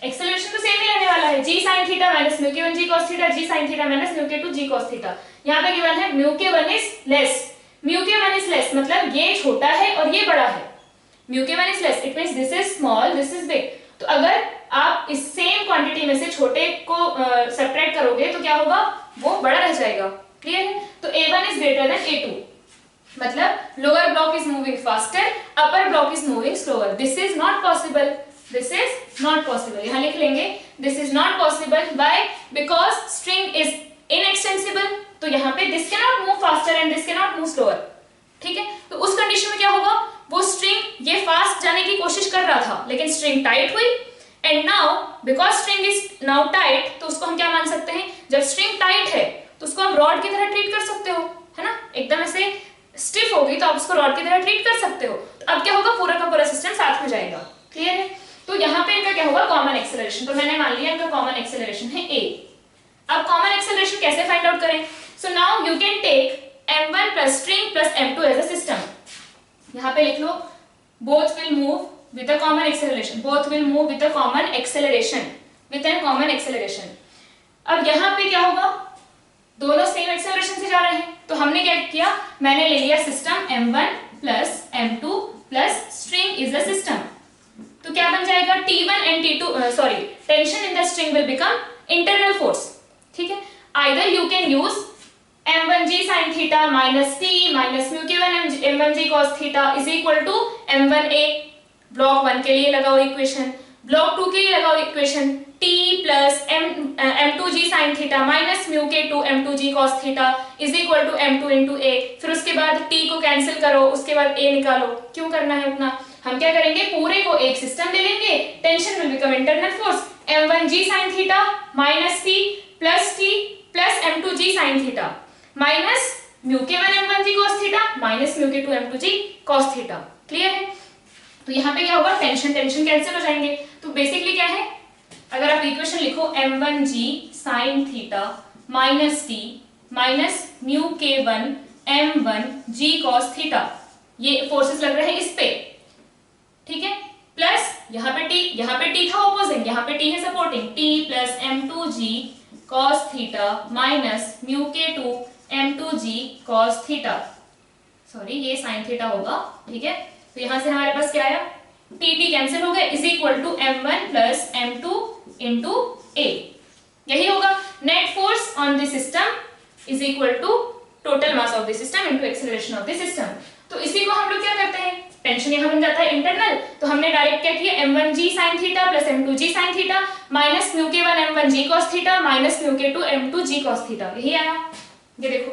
एक्सेलरेशन तो सेम ही रहने वाला है, g sin theta minus mu k1 g cos theta, g sin theta minus mu k2 g cos theta. यहाँ पे गिवन है mu k1 is less. Mu k1 is less मतलब ये छोटा है और ये बड़ा है. Mu k1 is less, it means this is small, this is big. तो अगर आप इस सेम क्वांटिटी में से छोटे को सब्ट्रैक्ट करोगे तो क्या होगा? वो बड़ा रह जाएगा. क्लियर है? तो a1 is greater then a2 मतलब lower block is moving faster, upper block is moving slower. This is not possible. This is not possible. यहाँ लिख लेंगे this is not possible. Why? Because string is inextensible. तो यहाँ पे this cannot move faster and this cannot move slower. ठीक है? तो उस कंडीशन में क्या होगा? वो स्ट्रिंग ये फास्ट जाने की कोशिश कर रहा था लेकिन स्ट्रिंग टाइट हुई and now because string is now tight, तो उसको हम क्या मान सकते हैं? जब स्ट्रिंग टाइट है तो उसको आप रॉड की तरह ट्रीट कर सकते हो, है ना? एकदम ऐसे स्टिफ होगी तो आप उसको रॉड की तरह ट्रीट कर सकते हो. तो अब क्या होगा? पूरा का पूरा सिस्टम साथ में जाएगा. क्लियर है? तो यहाँ पे इनका क्या होगा? Common acceleration. तो मैंने मान लिया इनका कॉमन एक्सेलरेशन है a. अब कॉमन एक्सेलरेशन कैसे फाइंड आउट करें? So now you can take m1 plus string plus m2 as a system. यहाँ पे लिख लो both will move with a common acceleration. Both will move with a common acceleration. With a common acceleration. अब यहाँ पे क्या होगा? दोनों same acceleration से जा रहे हैं तो हमने क्या किया? मैंने ले लिया system m1 plus m2 plus string is a system. तो क्या बन जाएगा? T1 and T2 tension in the string will become internal force. ठीक है? Either you can use m1g sin theta minus t minus mu k1 m1g cos theta is equal to m1a. Block 1 के लिए लगाओ equation, block 2 के लिए लगाओ equation t plus m2g sin theta minus mu K 2 m2g cos theta is equal to m2 into a। फिर उसके बाद t को कैंसिल करो, उसके बाद a निकालो। क्यों करना है उतना? हम क्या करेंगे, पूरे को एक सिस्टम ले लेंगे, tension will become internal force m1g sin theta minus t plus m2g sin theta minus mu के 1 m1g cos theta minus mu K 2 m2g cos theta. Clear है? तो यहाँ पे क्या होगा, टेंशन कैंसिल हो जाएंगे। तो बेसिकली क्या है, अगर आप इक्वेशन लिखो m1g sin theta minus t minus mu k1 m1g cos theta, ये फोर्सेस लग रहे हैं इस पे, ठीक है, प्लस यहाँ पे t था ऑपोजिंग, यहाँ पे t है supporting, t plus m2g cos theta minus mu k2 m2g cos theta, sorry ये sin थीटा होगा, ठीक है। तो यहां से हमारे पास क्या आया, टी कैंसिल हो गया, is equal to m1 plus m2 into a। यही होगा, net force on the system is equal to total mass of the system into acceleration of the system. तो इसी को हम लोग क्या करते हैं, टेंशन यहां बन जाता है इंटरनल, तो हमने डायरेक्ट क्या किया, m1g sin theta plus m2g sin theta minus mu के 1 m1g cos theta minus mu K 2 m2g cos theta, यही आया, ये देखो,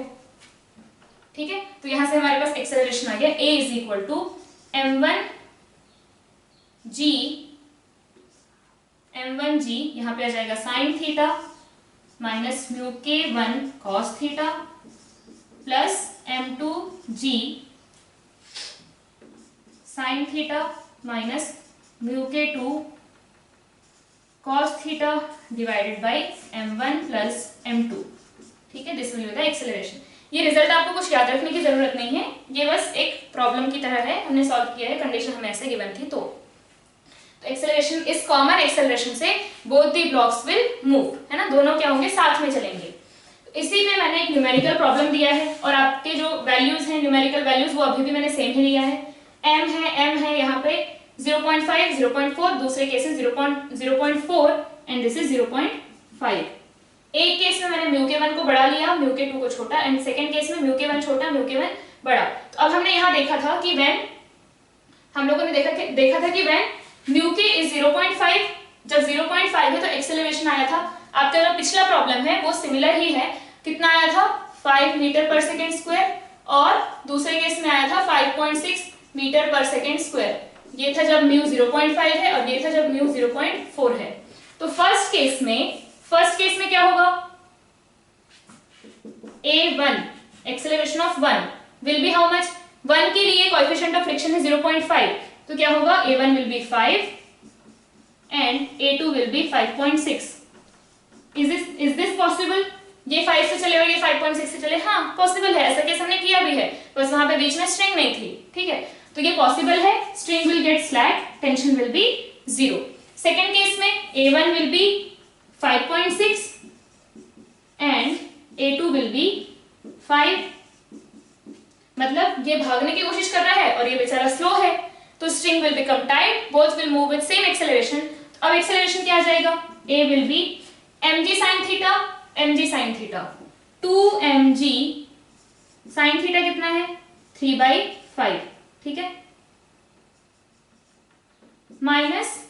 ठीक है। तो यहां से हमारे पास एक्सेलरेशन आ गया a is equal to m1g यहां पे आ जाएगा sin थीटा माइनस म्यू के 1 cos theta plus m2g sin theta minus mu K 2 cos theta divided by m1 plus m2, ठीक है। This will be the acceleration. ये result आपको कुछ याद रखने की जरूरत नहीं है, ये बस एक प्रॉब्लम की तरह है, हमने सॉल्व किया है, कंडीशन हमें ऐसे गिवन थी। तो एक्सेलरेशन इस कॉमन एक्सेलरेशन से both the blocks will move, है ना, दोनों क्या होंगे, साथ में चलेंगे। इसी में मैंने एक न्यूमेरिकल प्रॉब्लम दिया है और आपके जो वैल्यूज हैं, न्यूमेरिकल वैल्यूज, वो अभी भी मैंने सेम ही लिया है। m है यहाँ पे 0.5 0.4, दूसरे केस में 0.4 एंड दिस इज 0.5। एक केस में मैंने म्यू के 1 को बड़ा लिया, म्यू के 2 को छोटा, एंड सेकंड केस में म्यू के 1 छोटा, म्यू के 1 बड़ा। तो अब हमने यहाँ देखा था कि व्हेन हम लोगों ने देखा था कि व्हेन म्यू के इज 0.5, जब 0.5 है तो एक्सेलरेशन आया था। आपका जो पिछला प्रॉब्लम है वो सिमिलर ही है, कितना आया था, 5 मीटर पर सेकेंड स्क्वायर, और दूसरे केस में आया था 5.6 मीटर पर सेकेंड स्क्वायर। ये था जब म्यू 0.5 है और ये था जब म्यू 0.4 है। तो फर्स्ट केस में क्या होगा, a1 acceleration of 1 will be how much, 1 के लिए कोएफिशिएंट ऑफ फ्रिक्शन है 0.5, तो क्या होगा, a1 will be 5 and a2 will be 5.6। Is this possible? ये 5 से चले और ये 5.6 से चले, हाँ पॉसिबल है, ऐसा केस हमने किया भी है, बस वहां पे बीच में स्ट्रिंग नहीं थी, ठीक है। तो ये पॉसिबल है, string will get slack, tension will be 0। Second case में a1 will be 5.6 and a2 will be 5, मतलब ये भागने की कोशिश कर रहा है और ये बेचारा स्लो है, तो string will become tight, both will move with same acceleration. अब एक्सेलरेशन क्या आ जाएगा, a will be mg sin theta 2mg sin theta कितना है, 3/5, ठीक है, माइनस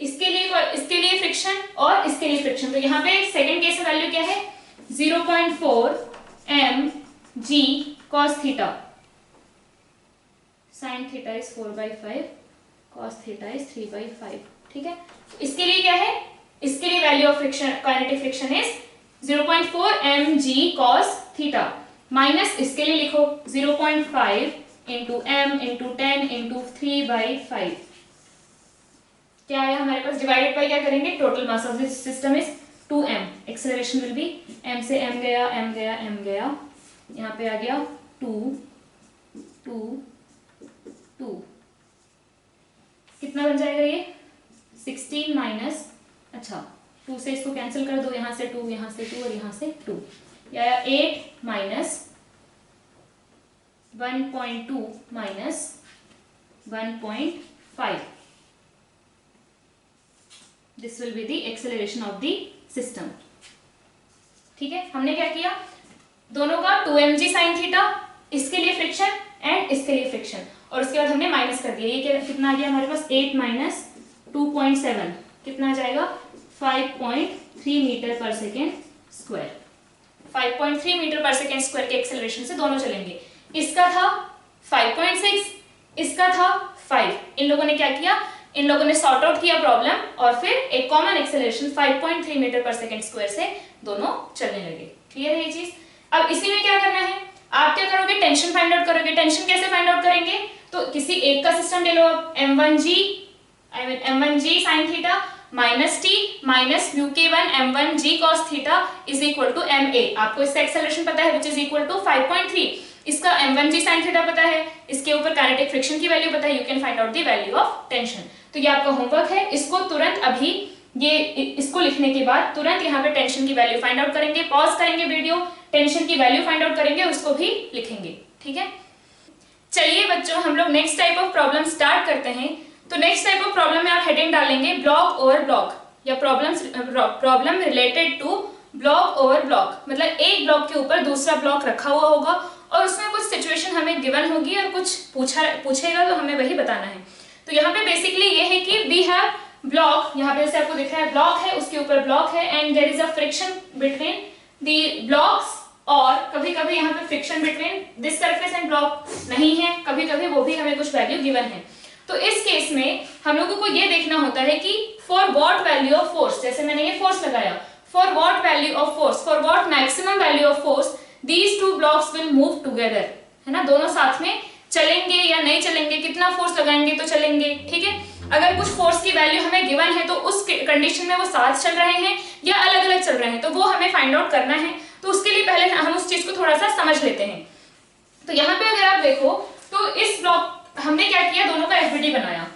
इसके लिए फ्रिक्शन और इसके लिए फ्रिक्शन। तो यहाँ पे सेकंड केस में वैल्यू क्या है, 0.4 mg cos theta, sin theta is 4/5, cos theta is 3/5, ठीक है। इसके लिए क्या है, इसके लिए value of friction, kinetic friction is 0.4 mg cos theta, minus इसके लिए लिखो 0.5 इंटू m इंटू 10 इंटू 3/5, क्या आया हमारे पास, डिवाइडेड बाय क्या करेंगे, total mass of this system is 2m, acceleration will be m से m गया, यहाँ पे आ गया 2 2 2, कितना बन जाएगा ये, 16 माइनस, अच्छा 2 से इसको कैंसिल कर दो, यहाँ से 2, यहाँ से 2 और यहाँ से 2, ये आया 8 minus 1.2 minus 1.5, this will be the acceleration of the system, ठीक है। हमने क्या किया, दोनों का 2mg sin थीटा, इसके लिए फ्रिक्शन एंड इसके लिए फ्रिक्शन, और और उसके बाद हमने माइनस कर दिया। ये कितना आ गया हमारे पास 8 माइनस 2.7 कितना आ जाएगा 5.3 मीटर पर सेकेंड स्क्वायर। 5.3 मीटर पर सेकेंड स्क्वायर के एक्सेलरेशन से दोनों चलेंगे। इसका था 5.6, इसका था 5। इन लोगों ने क्या किया, इन लोगों ने सॉर्ट आउट किया प्रॉब्लम और फिर एक कॉमन एक्सेलरेशन 5.3 मीटर पर सेकेंड स्क्वायर से दोनों चलने लगे। क्लियर है ये चीज। अब इसी में क्या करना है, आप क्या करोगे, टेंशन फाइंड आउट करोगे। टेंशन कैसे फाइंड आउट करेंगे, तो किसी एक का सिस्टम ले लो आप, m1g sin theta minus T minus μk1 m1g cos theta is equal to ma। आपको इसका एक्सेलरेशन पता है विच इज इक्वल टू 5.3। इसका m1g sin थीटा पता है, इसके ऊपर काइनेटिक फ्रिक्शन की वैल्यू पता है, you can find out the value of tension. तो ये आपका होमवर्क है, इसको तुरंत अभी ये इसको लिखने के बाद तुरंत यहाँ पे टेंशन की वैल्यू फाइंड आउट करेंगे, पॉज करेंगे वीडियो, टेंशन की वैल्यू फाइंड आउट करेंगे, उसको भी लिखेंगे। ठीक है, चलिए बच्चों हम लोग next type of problem start करते हैं। तो नेक्स्ट टाइप ऑफ प्रॉब्लम में आप हेडिंग डालेंगे ब्लॉक ओवर ब्लॉक या problem related to block over block. मतलब एक ब्लॉक के ऊपर दूसरा ब्लॉक रखा हुआ होगा और उसमें कुछ सिचुएशन हमें गिवन होगी और कुछ पूछेगा तो हमें वही बताना है। तो यहाँ पे बेसिकली ये है कि वी हैव ब्लॉक, यहाँ पे जैसे आपको दिख रहा है ब्लॉक है, उसके ऊपर ब्लॉक है and there is a friction between the blocks, और कभी कभी यहाँ पे friction between this surface and block नहीं है, कभी कभी वो भी हमें कुछ वैल्यू गिवन है। तो इस केस में हम लोगों को ये देखना होता है कि for what value of force, जैसे मैंने ये फोर्स लगाया, for what value of force, for what maximum value of force these two blocks will move together, है ना, दोनों साथ में चलेंगे या नहीं चलेंगे, कितना फोर्स लगाएंगे तो चलेंगे। ठीक है, अगर कुछ फोर्स की वैल्यू हमें गिवन है तो उस कंडीशन में वो साथ चल रहे हैं या अलग अलग चल रहे हैं, तो वो हमें फाइंड आउट करना है। तो उसके लिए पहले हम उस चीज को थोड़ा सा समझ लेते हैं। तो यहाँ पे अगर आप देखो तो इस ब्लॉक हमने क्या किया, दोनों का एफबीडी बनाया।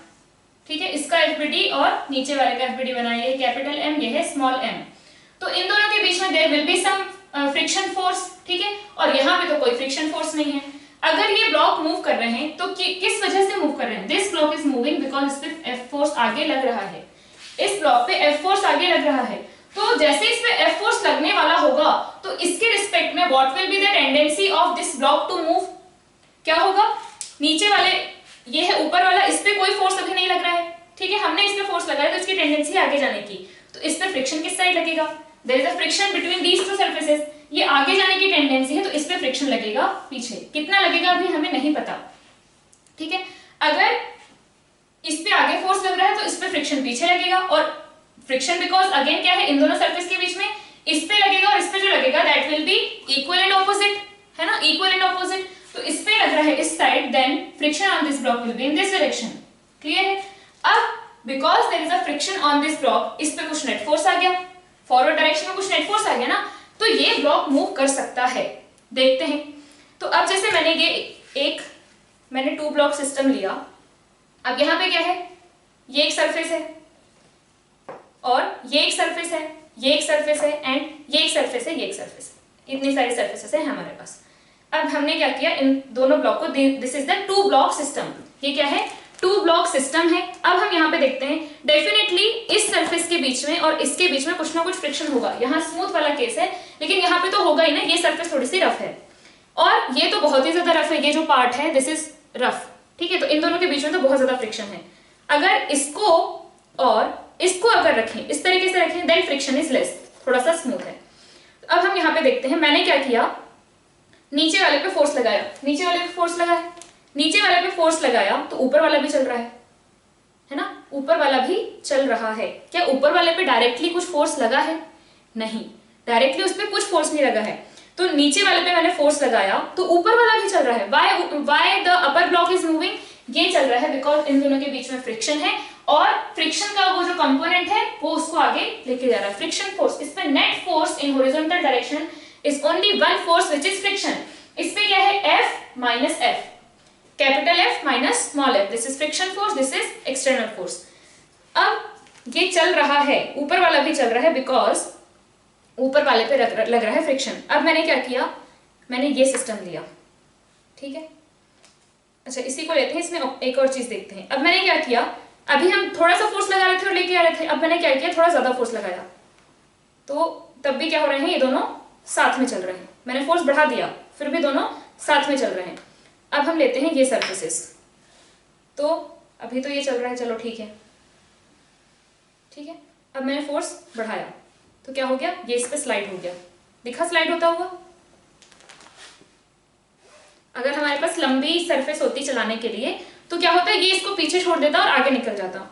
ठीक है, इसका एफबीडी और नीचे वाले का एफबीडी बनाया, ये कैपिटल एम, ये है स्मॉल एम। तो इन दोनों के बीच में there will be some friction force. ठीक है, और यहाँ पे तो कोई फ्रिक्शन फोर्स नहीं है। अगर ये ब्लॉक मूव कर रहे हैं तो किस वजह से मूव कर रहे हैं, this block is moving because इस पे एफ फोर्स आगे लग रहा है, इस ब्लॉक पे एफ फोर्स आगे लग रहा है। तो जैसे इस पे एफ फोर्स लगने वाला होगा तो इसके रिस्पेक्ट में what will be the tendency of this block to move, क्या होगा, नीचे वाले ये है ऊपर वाला, इस पे कोई फोर्स अभी नहीं लग रहा है। ठीक है, हमने इस पे फोर्स लगाया तो इसकी टेंडेंसी है आगे जाने की, तो इस पे फ्रिक्शन किस साइड लगेगा, there is a friction between these two surfaces, ये आगे जाने की टेंडेंसी है तो इस पे फ्रिक्शन लगेगा पीछे, कितना लगेगा अभी हमें नहीं पता। ठीक है, अगर इस पे आगे फोर्स लग रहा है तो इस पे फ्रिक्शन पीछे लगेगा, और फ्रिक्शन बिकॉज अगेन क्या है, इन दोनों सरफेस के बीच में इस पे लगेगा और इस पे जो लगेगा that will be equal and opposite, है ना, इक्वल एंड ऑपोजिट। तो इस पे लग रहा है इस side, then friction on this block will be in this direction. Clear है। अब because there is a friction on this block, इस पे कुछ नेट फोर्स आ गया, फॉरवर्ड डायरेक्शन में कुछ नेट फोर्स आ गया ना, तो ये ब्लॉक मूव कर सकता है। देखते हैं, तो अब जैसे मैंने टू ब्लॉक सिस्टम लिया, अब यहाँ पे क्या है, ये एक सरफेस है और ये एक सरफेस है, ये एक सरफेस है एंड ये एक सरफेस है, ये एक सरफेस है, इतनी सारी सरफेसेस है हमारे पास। अब हमने क्या किया, इन दोनों ब्लॉक को, this is the two block system, ये क्या है, टू ब्लॉक सिस्टम है। अब हम यहाँ पे देखते हैं, डेफिनेटली इस सरफेस के बीच में और इसके बीच में कुछ ना कुछ फ्रिक्शन होगा। यहाँ स्मूथ वाला केस है, लेकिन यहाँ पे तो होगा ही ना, ये सरफेस थोड़ी सी रफ है और ये तो बहुत ही ज्यादा रफ है, ये जो पार्ट है दिस इज रफ। ठीक है, तो इन दोनों के बीच में तो बहुत ज्यादा फ्रिक्शन है। अगर इसको और इसको अगर रखें, इस तरीके से रखें, देन फ्रिक्शन इज लेस, थोड़ा सा स्मूथ है। अब हम यहाँ पे देखते हैं, मैंने क्या किया, नीचे वाले पे फोर्स लगाया, नीचे वाले पे फोर्स लगाया, नीचे वाले पे फोर्स लगाया तो ऊपर वाला भी चल रहा है ना, ऊपर वाला भी चल रहा है। क्या ऊपर वाले पे डायरेक्टली कुछ फोर्स लगा है, नहीं, डायरेक्टली उस पे कुछ फोर्स नहीं लगा है। तो नीचे वाले पे मैंने फोर्स लगाया तो ऊपर वाला भी चल रहा है। Why the upper block is moving, ये चल रहा है बिकॉज इन दोनों के बीच में फ्रिक्शन है और फ्रिक्शन का वो जो कंपोनेंट है वो उसको आगे लेके जा रहा है, फ्रिक्शन फोर्स। इस पे net force in horizontal direction is only one force which is friction. इस पे क्या है, F minus F, capital F minus small f, this is friction force, this is external force. अब ये चल रहा है, ऊपर वाला भी चल रहा है बिकॉज ऊपर वाले पे लग रहा है फ्रिक्शन। अब मैंने क्या किया, मैंने ये सिस्टम लिया, ठीक है। अच्छा, इसी को लेते हैं, इसमें एक और चीज देखते हैं। अब मैंने क्या किया, अभी हम थोड़ा सा फोर्स लगा रहे थे और लेके आ रहे थे, अब मैंने क्या किया, थोड़ा ज्यादा फोर्स लगाया, तो तब भी क्या हो रहे हैं, ये दोनों साथ में चल रहे हैं। मैंने फोर्स बढ़ा दिया, फिर भी दोनों साथ में चल रहे हैं। अब हम लेते हैं ये सरफेसेस, तो अभी तो ये चल रहा है, चलो ठीक है, ठीक है। अब मैंने फोर्स बढ़ाया तो क्या हो गया, ये इस पे स्लाइड हो गया, दिखा स्लाइड होता हुआ। अगर हमारे पास लंबी सरफेस होती चलाने के लिए तो क्या होता है, ये इसको पीछे छोड़ देता और आगे निकल जाता।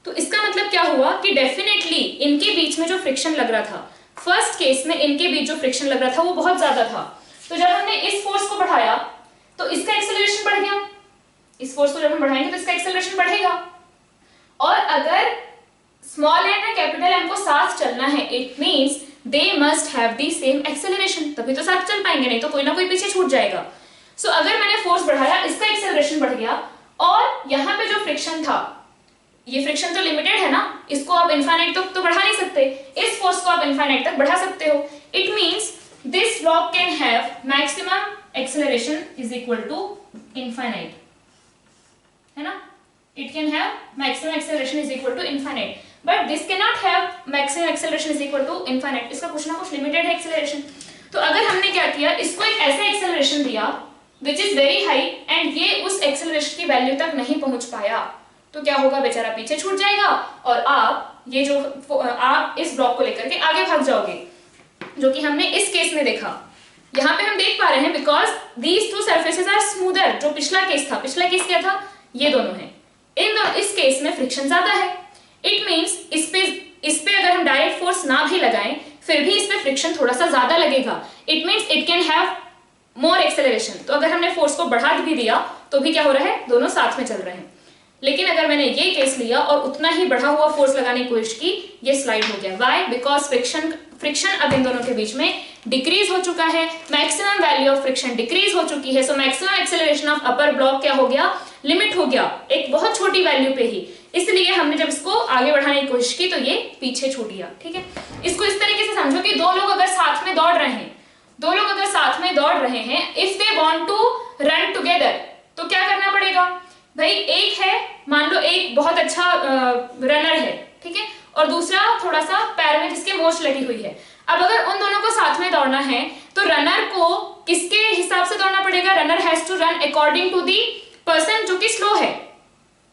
तो इसका मतलब क्या हुआ कि डेफिनेटली इनके बीच में जो फ्रिक्शन लग रहा था, फर्स्ट केस में इनके बीच जो फ्रिक्शन लग रहा था वो बहुत ज्यादा था। तो जब हमने इस फोर्स को बढ़ाया तो इसका एक्सेलरेशन बढ़ गया, इस फोर्स को जब हम बढ़ाएंगे तो इसका एक्सेलरेशन बढ़ेगा। और अगर स्मॉल एम और कैपिटल एम को साथ चलना है, it means they must have the same acceleration, तभी तो साथ चल पाएंगे, नहीं तो कोई ना कोई पीछे छूट जाएगा। सो अगर मैंने फोर्स बढ़ाया, इसका एक्सेलरेशन बढ़ गया, और यहाँ पे जो फ्रिक्शन था, ये फ्रिक्शन तो लिमिटेड है ना, इसको आप इनफाइनाइट तक तो बढ़ा नहीं सकते, इस फोर्स को आप इनफाइनाइट तक बढ़ा सकते हो। It means this block can have maximum acceleration is equal to infinite, है ना, it can have maximum acceleration is equal to infinite, but this cannot have maximum acceleration is equal to infinite, इसका कुछ ना कुछ limited है acceleration. तो अगर हमने क्या किया, इसको एक ऐसा एक्सेलरेशन दिया which is very high and ये उस एक्सेलरेशन की वैल्यू तक नहीं पहुंच पाया, तो क्या होगा, बेचारा पीछे छूट जाएगा और आप ये जो आप इस ब्लॉक को लेकर के आगे भाग जाओगे, जो कि हमने इस केस में देखा। यहाँ पे हम देख पा रहे हैं because these two surfaces are smoother, जो पिछला केस था, पिछला केस क्या था, ये दोनों हैं, इस केस में फ्रिक्शन ज्यादा है। इट मींस इस पे अगर हम डायरेक्ट फोर्स ना भी लगाएं फिर भी इस पे फ्रिक्शन थोड़ा सा ज्यादा लगेगा, it means it can have more acceleration. तो अगर हमने फोर्स को बढ़ा भी दिया तो भी क्या हो रहा है, दोनों साथ में चल रहे हैं। लेकिन अगर मैंने ये केस लिया और उतना ही बढ़ा हुआ फोर्स लगाने की कोशिश की, ये स्लाइड हो गया। व्हाई? बिकॉज फ्रिक्शन अब इन दोनों के बीच में डिक्रीज हो चुका है, maximum value of friction decrease हो चुकी है। So maximum acceleration of upper block क्या हो गया, लिमिट हो गया एक बहुत छोटी वैल्यू पे ही, इसलिए हमने जब इसको आगे बढ़ाने की कोशिश की तो ये पीछे छूट गया। ठीक है, इसको इस तरीके से समझो कि दो लोग अगर साथ में दौड़ रहे हैं, if they want to run together, तो क्या करना पड़ेगा भाई, एक है, मान लो एक बहुत अच्छा रनर है, ठीक है, और दूसरा थोड़ा सा पैर में जिसके मोच लगी हुई है। अब अगर उन दोनों को साथ में दौड़ना है तो रनर को किसके हिसाब से दौड़ना पड़ेगा, runner has to run according to the person जो कि स्लो है।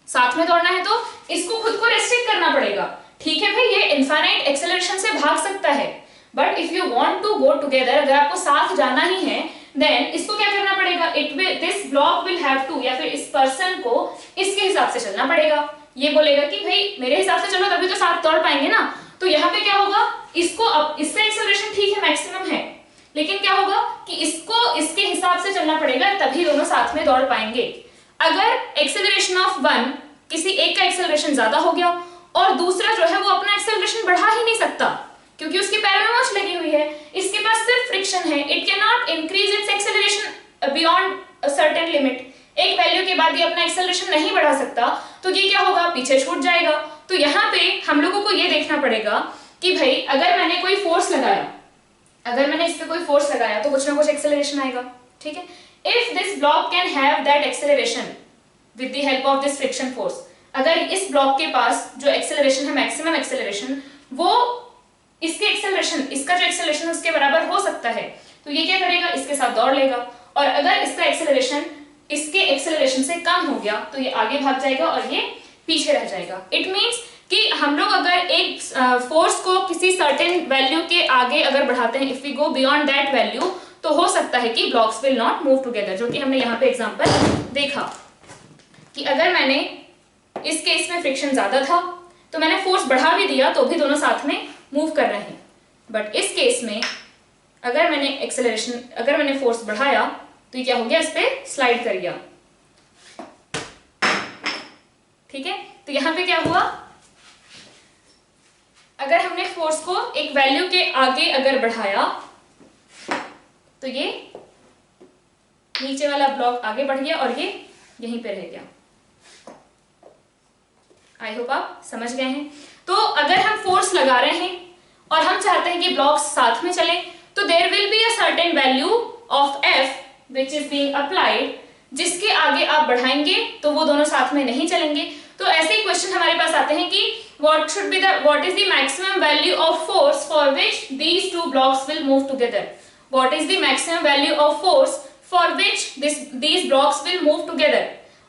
साथ में दौड़ना है तो इसको खुद को रेस्ट्रिक्ट करना पड़ेगा। ठीक है भाई, ये इनफाइनाइट एक्सेलरेशन से भाग सकता है, but if you want to go together, अगर आपको साथ जाना ही है, देन इसको क्या करना पड़ेगा, this block will have to, या फिर इस पर्सन को इसके हिसाब से चलना पड़ेगा। ये बोलेगा कि भाई मेरे हिसाब से चलो तभी तो साथ दौड़ पाएंगे ना। तो यहाँ पे क्या होगा, इसको अब इसका एक्सेलरेशन ठीक है मैक्सिमम है, लेकिन क्या होगा कि इसको इसके हिसाब से चलना पड़ेगा तभी दोनों साथ में दौड़ पाएंगे। अगर एक्सेलरेशन ऑफ वन, किसी एक का एक्सेलरेशन ज्यादा हो गया और दूसरा जो है वो अपना एक्सेलरेशन बढ़ा ही नहीं सकता क्योंकि उसके पैर में मोच लगी हुई है, इसके पास सिर्फ फ्रिक्शन है, it can not increase its acceleration beyond a certain limit, एक वैल्यू के बाद ये अपना एक्सेलरेशन नहीं बढ़ा सकता, तो ये क्या होगा, पीछे छूट जाएगा। तो यहाँ पे हम लोगों को ये देखना पड़ेगा कि भाई अगर मैंने कोई फोर्स लगाया, अगर मैंने इस पे कोई फोर्स लगाया तो कुछ ना कुछ एक्सेलरेशन आएगा। ठीक है, if this block can have that acceleration with the help of this friction force, अगर इस ब्लॉक के पास जो एक्सेलरेशन है मैक्सिमम एक्सेलरेशन, वो इसके एक्सेलरेशन, इसका जो एक्सेलरेशन उसके बराबर हो सकता है, तो ये क्या करेगा, इसके साथ दौड़ लेगा। और अगर इसका एक्सेलरेशन इसके एक्सेलरेशन से कम हो गया तो ये आगे भाग जाएगा और ये पीछे रह जाएगा। इट मींस कि हम लोग अगर एक फोर्स को किसी सर्टेन वैल्यू के आगे अगर बढ़ाते हैं, if we go beyond that value, तो हो सकता है कि blocks will not move together, जो कि हमने यहाँ पे एग्जांपल देखा कि अगर मैंने इस केस में फ्रिक्शन ज्यादा था तो मैंने फोर्स बढ़ा भी दिया तो भी दोनों साथ में मूव कर रहे हैं, बट इस केस में अगर मैंने फोर्स बढ़ाया तो ये क्या हो गया, इस पे स्लाइड कर गया। ठीक है, तो यहां पे क्या हुआ, अगर हमने फोर्स को एक वैल्यू के आगे अगर बढ़ाया तो ये नीचे वाला ब्लॉक आगे बढ़ गया और ये यहीं पे रह गया। आई होप आप समझ गए हैं। तो अगर हम फोर्स लगा रहे हैं और हम चाहते हैं कि ब्लॉक्स साथ में चले, तो there will be a certain value of F which is being applied, जिसके आगे आप बढ़ाएंगे तो वो दोनों साथ में नहीं चलेंगे। तो ऐसे ही क्वेश्चन हमारे पास आते हैं कि what is the maximum value of force for which these two blocks will move together? What is the maximum value of force for which these blocks will move together?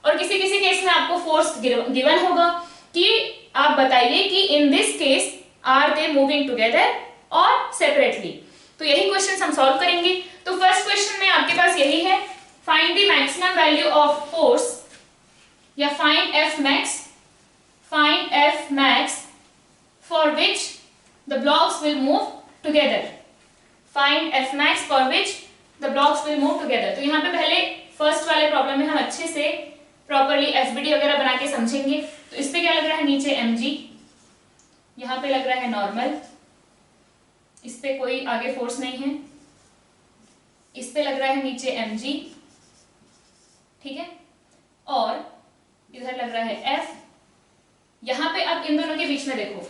और किसी किसी केस में आपको force given होगा कि आप बताइए कि in this case are they moving together और सेपरेटली। तो यही क्वेश्चन हम सॉल्व करेंगे। तो फर्स्ट क्वेश्चन में आपके पास यही है, find the maximum value of force या find F max for which the blocks will move together. Find F max for which the blocks will move together. तो यहाँ पे पहले फर्स्ट वाले प्रॉब्लम में हम अच्छे से प्रॉपरली एफबीडी वगैरह बना के समझेंगे। तो इस पे क्या लग रहा है, नीचे mg, यहाँ पे लग रहा है नॉर्मल, इस पे कोई आगे फोर्स नहीं है, इस पे लग रहा है नीचे mg, ठीक है, और इधर लग रहा है f। यहाँ पे अब इन दोनों के बीच में देखो,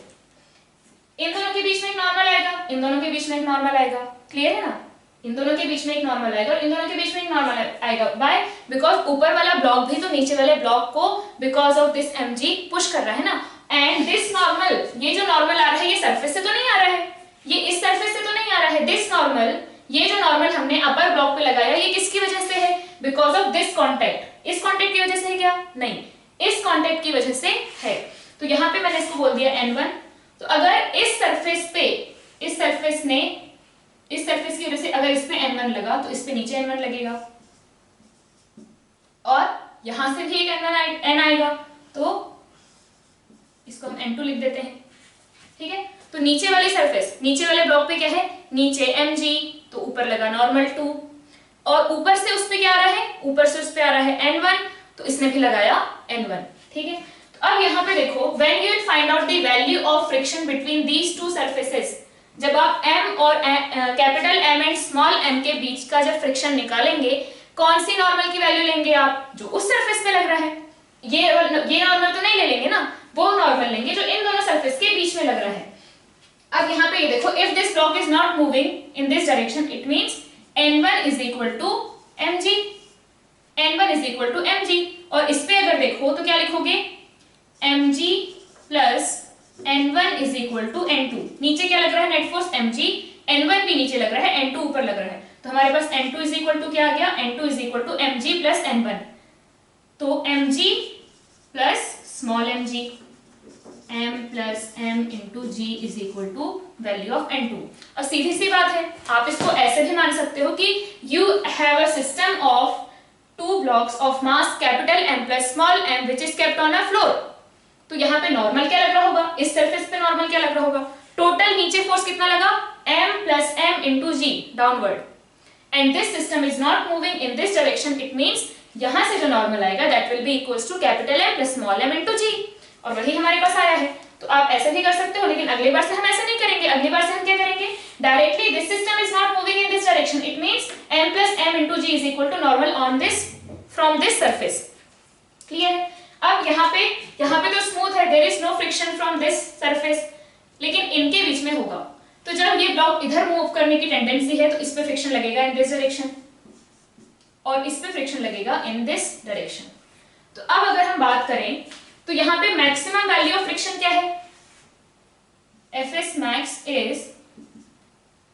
इन दोनों के बीच में एक नॉर्मल आएगा, इन दोनों के बीच में एक नॉर्मल आएगा, क्लियर है ना, इन दोनों के बीच में एक नॉर्मल आएगा और इन दोनों के बीच में एक नॉर्मल आएगा। बाय बिकॉज ऊपर वाला ब्लॉक भी तो नीचे वाले ब्लॉक को because of this mg push कर रहा है ना। एंड दिस नॉर्मल, ये जो नॉर्मल आ रहा है ये सरफेस से तो नहीं आ रहा है, ये इस सरफेस से तो नहीं आ रहा है। दिस नॉर्मल, ये जो नॉर्मल हमने अपर ब्लॉक पे लगाया ये किसकी वजह से है, बिकॉज ऑफ दिस कॉन्टेक्ट। इस कॉन्टेक्ट की वजह से है क्या, नहीं, इस कॉन्टेक्ट की वजह से है। तो यहाँ पे मैंने इसको बोल दिया n1। तो अगर इस सरफेस पे, इस सरफेस ने, इस सरफेस की वजह से अगर इस पे n1 लगा तो इस पे नीचे n1 लगेगा और यहां से भी एक n आएगा, तो इसको हम n2 लिख देते हैं, ठीक है। तो नीचे वाली सरफेस, नीचे वाले ब्लॉक पे क्या है, नीचे mg, तो ऊपर लगा नॉर्मल 2 और ऊपर से उस पे क्या आ रहा है, ऊपर से उस पे आ रहा है n1, तो इसने भी लगाया n1, ठीक है। तो अब यहाँ पे देखो, when you will find out the value of friction between these two surfaces, जब आप m और capital M and small m के बीच का जब फ्रिक्शन निकालेंगे, कौन सी नॉर्मल की वैल्यू लेंगे आप, जो उस सरफेस पे लग रहा है। ये नॉर्मल तो नहीं ले लेंगे ना, वो नॉर्मल लेंगे जो इन दोनों सरफेस के बीच में लग रहा है। अब यहाँ पे ये देखो, if this block is not moving in this direction it means n1 is equal to mg, n1 is equal to mg। और इस पे अगर देखो तो क्या लिखोगे, mg plus n1 is equal to n2। नीचे क्या लग रहा है, नेट फोर्स mg, n1 भी नीचे लग रहा है, n2 ऊपर लग रहा है, तो हमारे पास n2 इज इक्वल टू क्या आ गया, n2 is equal to mg plus n1। तो mg plus small mg, m plus m into g is equal to value of n2। और सीधी सी बात है, आप इसको ऐसे भी मान सकते हो कि you have a system of two blocks of mass capital M plus small m which is kept on a floor. तो यहाँ पे नॉर्मल क्या लग रहा होगा, इस सरफेस पे नॉर्मल क्या लग रहा होगा, टोटल नीचे फोर्स कितना लगा, m plus m into g downward, and this system is not moving in this direction, it means यहां से जो नॉर्मल आएगा that will be equals to capital M plus small m into g, और वही हमारे पास आया है। तो आप ऐसे भी कर सकते हो, लेकिन अगली बार से हम ऐसे नहीं करेंगे, अगली बार से हम क्या करेंगे, directly this system is not moving in this direction, it means m plus m into g is equal to normal on this from this surface, clear है। अब यहाँ पे तो स्मूथ है, there is no friction from this surface, लेकिन इनके बीच में होगा। तो जब ये ब्लॉक इधर मूव करने की टेंडेंसी है तो इस पे फ्रिक्शन लगेगा इन दिस डायरेक्शन और इस पे फ्रिक्शन लगेगा इन दिस डायरेक्शन। तो अब अगर हम बात करें तो यहाँ पे मैक्सिमम वैल्यू ऑफ फ्रिक्शन क्या है, Fs max is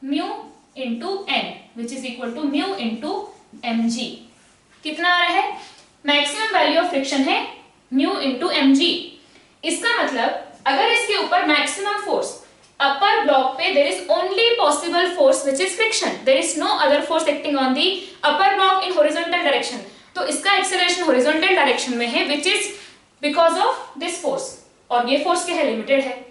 mu into n which is equal to mu into mg। कितना आ रहा है, मैक्सिमम वैल्यू ऑफ फ्रिक्शन है mu into mg। इसका मतलब अगर इसके ऊपर मैक्सिमम फोर्स upper block पे there is only possible force which is friction, there is no other force acting on the upper block in horizontal direction। तो इसका acceleration horizontal direction में है which is because of this force, और ये force क्या है, limited है।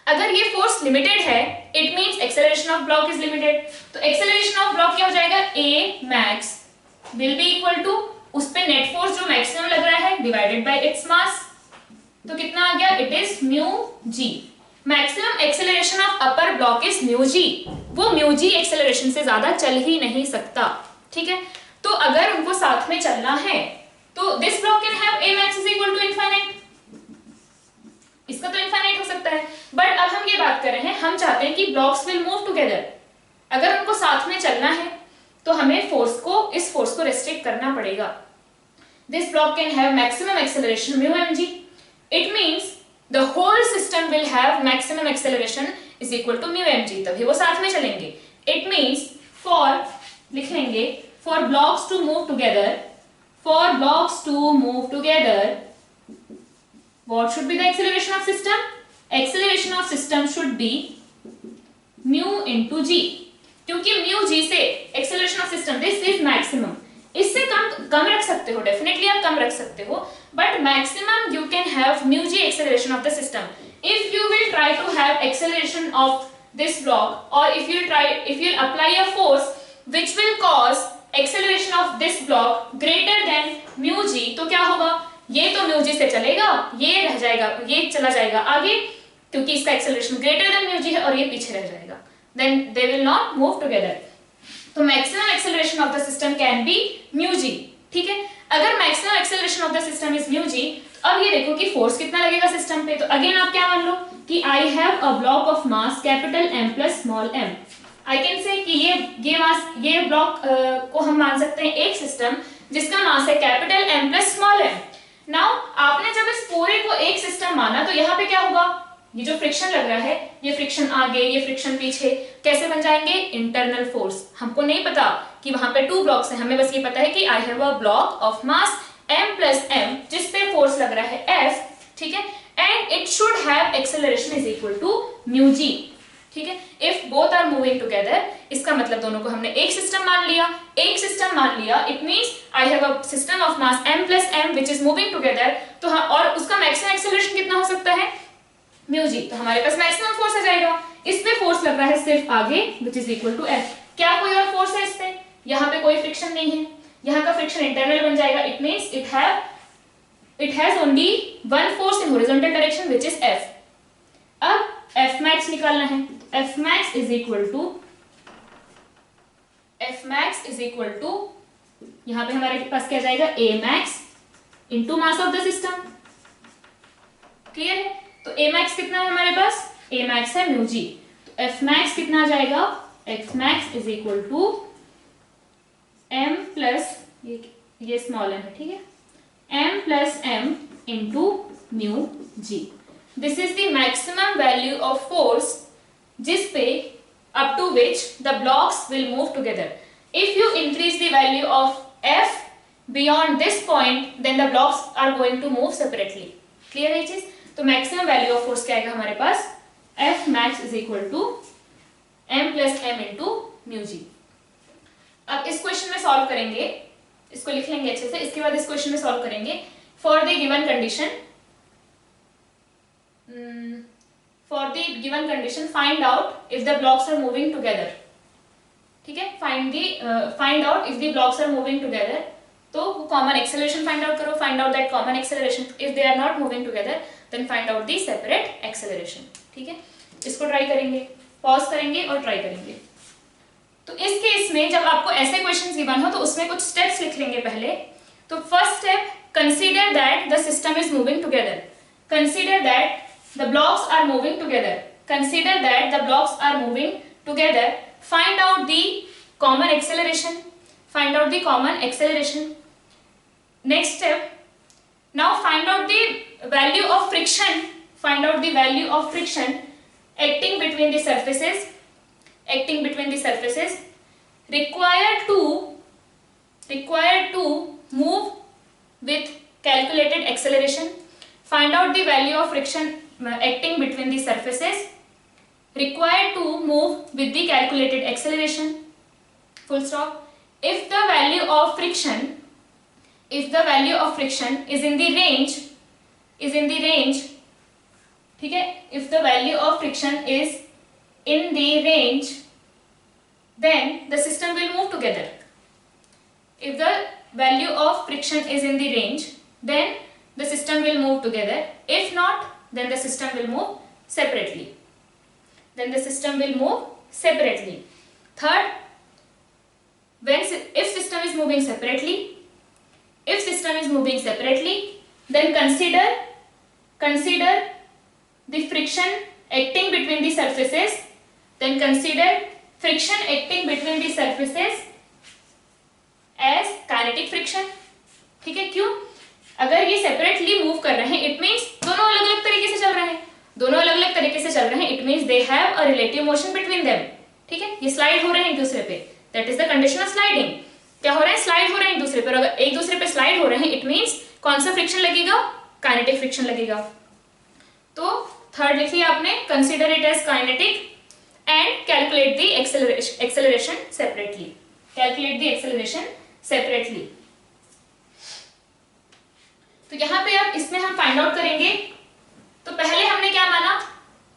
अगर ये फोर्स लिमिटेड है it means acceleration of block is limited. तो एक्सेलरेशन ऑफ ब्लॉक क्या हो जाएगा, a max will be equal to उस पे नेट फोर्स जो मैक्सिमम लग रहा है डिवाइडेड बाय इट्स मास, तो कितना आ गया, it is mu g. Maximum acceleration of upper block is mu g, वो म्यू जी एक्सेलरेशन से ज्यादा चल ही नहीं सकता, ठीक है। तो अगर उनको साथ में चलना है तो this block can have a max is equal to infinite, इसका तो इनफाइनाइट हो सकता है। बट अब हम ये बात कर रहे हैं, हम चाहते हैं कि ब्लॉक्स विल मूव टुगेदर, अगर उनको साथ में चलना है तो हमें फोर्स को, इस फोर्स को रेस्ट्रिक्ट करना पड़ेगा। This block can have maximum acceleration mu mg, it means the whole system will have maximum acceleration is equal to mu mg, तभी वो साथ में चलेंगे। इट मींस फॉर, लिख लेंगे, for blocks to move together, for blocks to move together, what should be the acceleration of system? Acceleration of system should be mu into g, क्योंकि mu g से acceleration of system, this is maximum, इससे कम रख सकते हो, definitely आप कम रख सकते हो, but maximum you can have mu g acceleration of the system. If you will try to have acceleration of this block, or if you apply a force which will cause acceleration of this block greater than mu g, तो क्या होगा, ये तो mu g से चलेगा, ये रह जाएगा, ये चला जाएगा आगे, क्योंकि इसका acceleration greater than mu g है, और ये पीछे रह जाएगा, then they will not move together. तो maximum acceleration of the system can be mu g, ठीक है. अगर maximum acceleration of the system is mu g, तो अब ये देखो कि force कितना लगेगा सिस्टम पे. तो अगेन आप क्या मान लो कि I have a block of mass capital M plus small m. I can say कि ये ब्लॉक को हम मान सकते हैं एक सिस्टम जिसका मास है capital M plus small m. Now आपने जब इस पूरे को एक सिस्टम माना, तो यहाँ पे क्या होगा, ये जो फ्रिक्शन लग रहा है, ये फ्रिक्शन आगे, ये फ्रिक्शन पीछे, कैसे बन जाएंगे, इंटरनल फोर्स. हमको नहीं पता कि वहां पे 2 ब्लॉक्स हैं, हमें बस ये पता है कि आई have a block of mass m plus m जिस पे फोर्स लग रहा है F, ठीक है, and it should have acceleration is equal to mu g, ठीक है. If both are moving together, इसका मतलब दोनों को हमने एक सिस्टम मान लिया, it means I have a system of mass m plus m which is moving together. तो हाँ, और उसका मैक्सिमम एक्सेलरेशन कितना हो सकता है, म्यू जी. तो हमारे पास मैक्सिमम फोर्स आ जाएगा. इस पे फोर्स लग रहा है सिर्फ आगे, which is equal to F. क्या कोई और फोर्स है इस पे, यहाँ पे कोई फ्रिक्शन नहीं है, यहाँ का फ्रिक्शन इंटरनल बन जाएगा. It means it has only one force in horizontal direction which is F. अब F max निकालना है. F max is equal to यहाँ पे हमारे पास क्या जाएगा, A max into mass of the system. Clear है. तो A max कितना है हमारे पास, A max है म्यू जी. तो F max कितना आ जाएगा, F max is equal to m plus ये स्मॉल m है, ठीक है, m plus m into mu g. This is the maximum value of force जिस पे up to which the blocks will move together. If you increase the value of F beyond this point, then the blocks are going to move separately. Clear है चीज. तो maximum value of force क्या आएगा हमारे पास, F max is equal to m plus m into mu g. अब इस question में solve करेंगे, इसको लिख लेंगे अच्छे से, इसके बाद इस क्वेश्चन में सॉल्व करेंगे. For the given condition find out if the blocks are moving together, ठीक है. Find out if the blocks are moving together, तो कॉमन एक्सेलरेशन फाइंड आउट करो. Find out that common acceleration. If they are not moving together, then find out the separate acceleration, ठीक है. इसको try करेंगे, pause करेंगे और try करेंगे. तो इस केस में जब आपको ऐसे क्वेश्चंस गिवन हो, तो उसमें कुछ स्टेप्स लिख लेंगे पहले. तो first step, consider that the system is moving together. Consider that the blocks are moving together. Consider that the blocks are moving together. Find out the common acceleration. Find out the common acceleration. Next step, now find out the value of friction. Find out the value of friction acting between the surfaces required to move with calculated acceleration. Find out the value of friction acting between the surfaces required to move with the calculated acceleration. Full stop. If the value of friction is in the range, ठीक है, if the value of friction is in the range, then the system will move together. If the value of friction is in the range, then the system will move together. If not, then the system will move separately. Third, if system is moving separately, then consider the friction acting between the surfaces. Then consider friction acting between the surfaces as kinetic friction. ठीक है, क्यों? अगर ये separately move कर रहे हैं, it means दोनों अलग अलग तरीके से चल रहे हैं. It means they have a relative motion between them. ठीक है, ये स्लाइड हो रहे हैं एक दूसरे पे. That is the condition of sliding. क्या हो रहा है, स्लाइड हो रहे हैं एक दूसरे पर। अगर एक दूसरे पे स्लाइड हो रहे हैं इट मींस कौन सा फ्रिक्शन लगेगा, काइनेटिक फ्रिक्शन लगेगा। तो थर्ड लिख लिया आपने, consider it as kinetic and calculate the acceleration separately, calculate the acceleration separately. तो यहां पे अब इसमें हम फाइंड आउट करेंगे। तो पहले हमने क्या माना,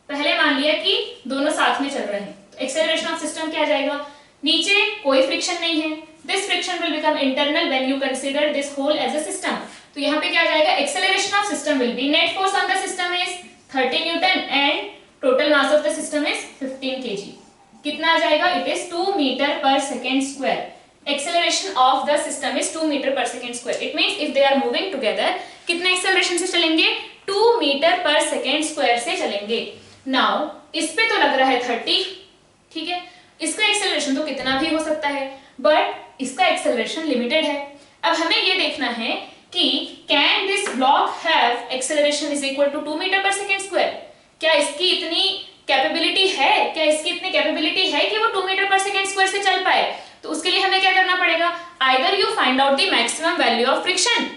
पहले मान लिया कि दोनों साथ में चल रहे हैं, तो एक्सेलरेशन ऑफ सिस्टम क्या जाएगा, नीचे कोई फ्रिक्शन नहीं है, this friction will become internal when you consider this whole as a system. तो यहाँ पे क्या जाएगा, acceleration of system will be, net force on the system is 30 newton and total mass of the system is 15 kg। कितना आ जाएगा, it is 2 metre पर second square. Acceleration of the system is 2 metre पर second square. It means if they are moving together, कितने acceleration से चलेंगे, 2 metre पर second square से चलेंगे। नाउ इस पे तो लग रहा है 30, ठीक है, इसका एक्सेलरेशन तो कितना भी हो सकता है, बट इसका एक्सेलरेशन लिमिटेड है। अब हमें ये देखना है कि can this block have acceleration is equal to 2 metre पर सेकेंड स्क्वायर। क्या इसकी इतनी कैपेबिलिटी है, क्या इसकी इतनी कैपेबिलिटी है कि वो 2 मीटर पर सेकेंड स्क्वायर से चल पाए। तो उसके लिए हमें क्या करना पड़ेगा, either you find out the maximum value of friction,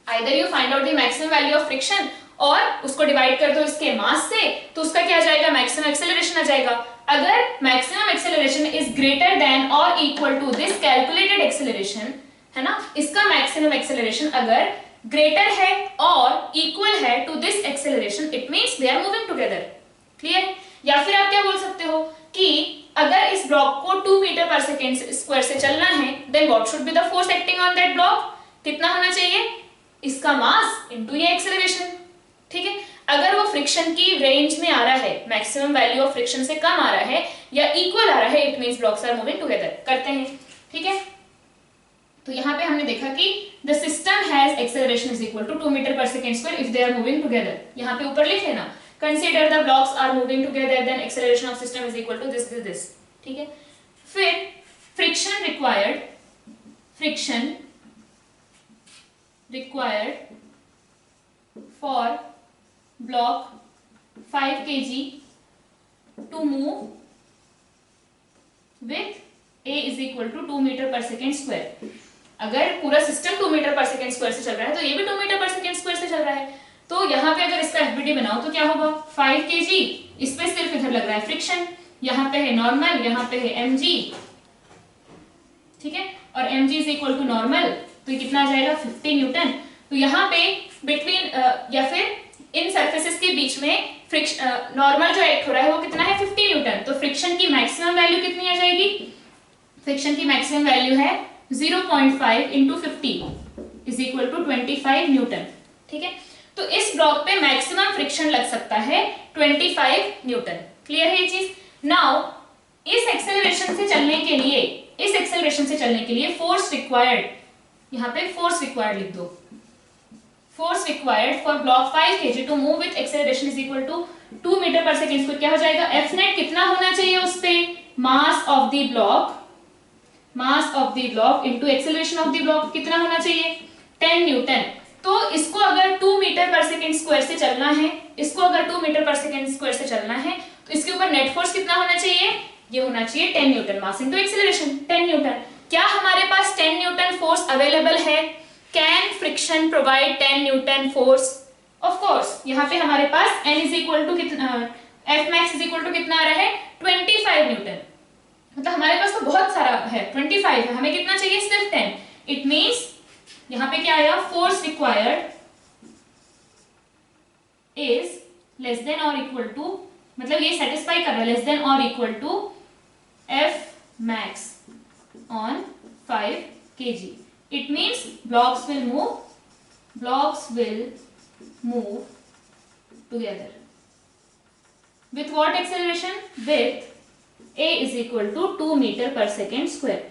either you find out the maximum value of friction और उसको डिवाइड कर दो इसके मास से, तो उसका क्या आ जाएगा, मैक्सिमम एक्सेलरेशन आ जाएगा। अगर maximum acceleration is greater than और equal to this calculated acceleration, है ना, इसका मैक्सिमम एक्सेलरेशन अगर ग्रेटर है और इक्वल है to this acceleration, it means they are moving together. Clear. या फिर आप क्या बोल सकते हो कि अगर इस ब्लॉक को 2 मीटर पर सेकेंड स्क्वायर से चलना है, then what should be the force acting on that block, कितना होना चाहिए, इसका मास इनटू ये एक्सेलरेशन। ठीक है, अगर वो फ्रिक्शन की रेंज में आ रहा है, मैक्सिमम वैल्यू ऑफ फ्रिक्शन से कम आ रहा है या इक्वल आ रहा है, it means blocks are moving together. करते हैं, ठीक है। तो यहाँ पे हमने देखा कि the system has acceleration is equal to 2 metre पर second square if they are moving together. यहाँ पे ऊपर लिख लेना, consider the blocks are moving together then acceleration of system is equal to this. ठीक है, फिर friction required for block 5 kg to move with a is equal to 2 metre पर second square. अगर पूरा सिस्टम 2 मीटर पर second square से चल रहा है तो ये भी 2 मीटर पर सेकेंड स्क्वायर से चल रहा है। तो यहाँ पे अगर इसका एफबीडी बनाओ तो क्या होगा, 5 kg, इस पे सिर्फ इधर लग रहा है फ्रिक्शन, यहाँ पे है नॉर्मल, यहाँ पे है mg, ठीक है, और mg is equal to normal, तो ये कितना आ जाएगा 50 न्यूटन। तो यहाँ पे बिटवीन या फिर इन सरफेसेस के बीच में फ्रिक्शन नॉर्मल जो एक्ट हो रहा है वो कितना है 50 न्यूटन। तो फ्रिक्शन की मैक्सिमम वैल्यू कितनी आ जाएगी, फ्रिक्शन की मैक्सिमम वैल्यू है 0.5 into 50 is equal to 25 newton. ठीक है, तो इस ब्लॉक पे मैक्सिमम फ्रिक्शन लग सकता है 25 न्यूटन। क्लियर है ये चीज। नाउ इस एक्सेलरेशन से चलने के लिए फोर्स रिक्वायर्ड, यहाँ पे फोर्स रिक्वायर्ड लिख दो, force required for block 5 kg to move with acceleration is equal to 2 metre पर सेकेंड स्क्वायर। क्या हो जाएगा, F net कितना होना चाहिए उस पे, मास of the block into acceleration of the block कितना होना चाहिए 10 न्यूटन। तो इसको अगर 2 मीटर पर सेकेंड स्क्वायर से चलना है, इसको अगर 2 मीटर पर सेकेंड स्क्वायर से चलना है तो इसके ऊपर नेट फोर्स कितना होना चाहिए, ये होना चाहिए 10 Newton, mass into acceleration 10 Newton. क्या हमारे पास 10 न्यूटन फोर्स अवेलेबल है, Can friction provide 10 Newton force? Of course, यहाँ पे हमारे पास n is equal to कितना, F max is equal to कितना आ रहा है 25 न्यूटन। मतलब हमारे पास तो बहुत सारा है, 25 है, हमें कितना चाहिए सिर्फ 10। It means यहाँ पे क्या आया, force required is less than or equal to, मतलब ये सेटिस्फाई कर रहा है, less than or equal to F max on 5 kg। It means blocks will move together with what acceleration, with a is equal to 2 metre पर second square.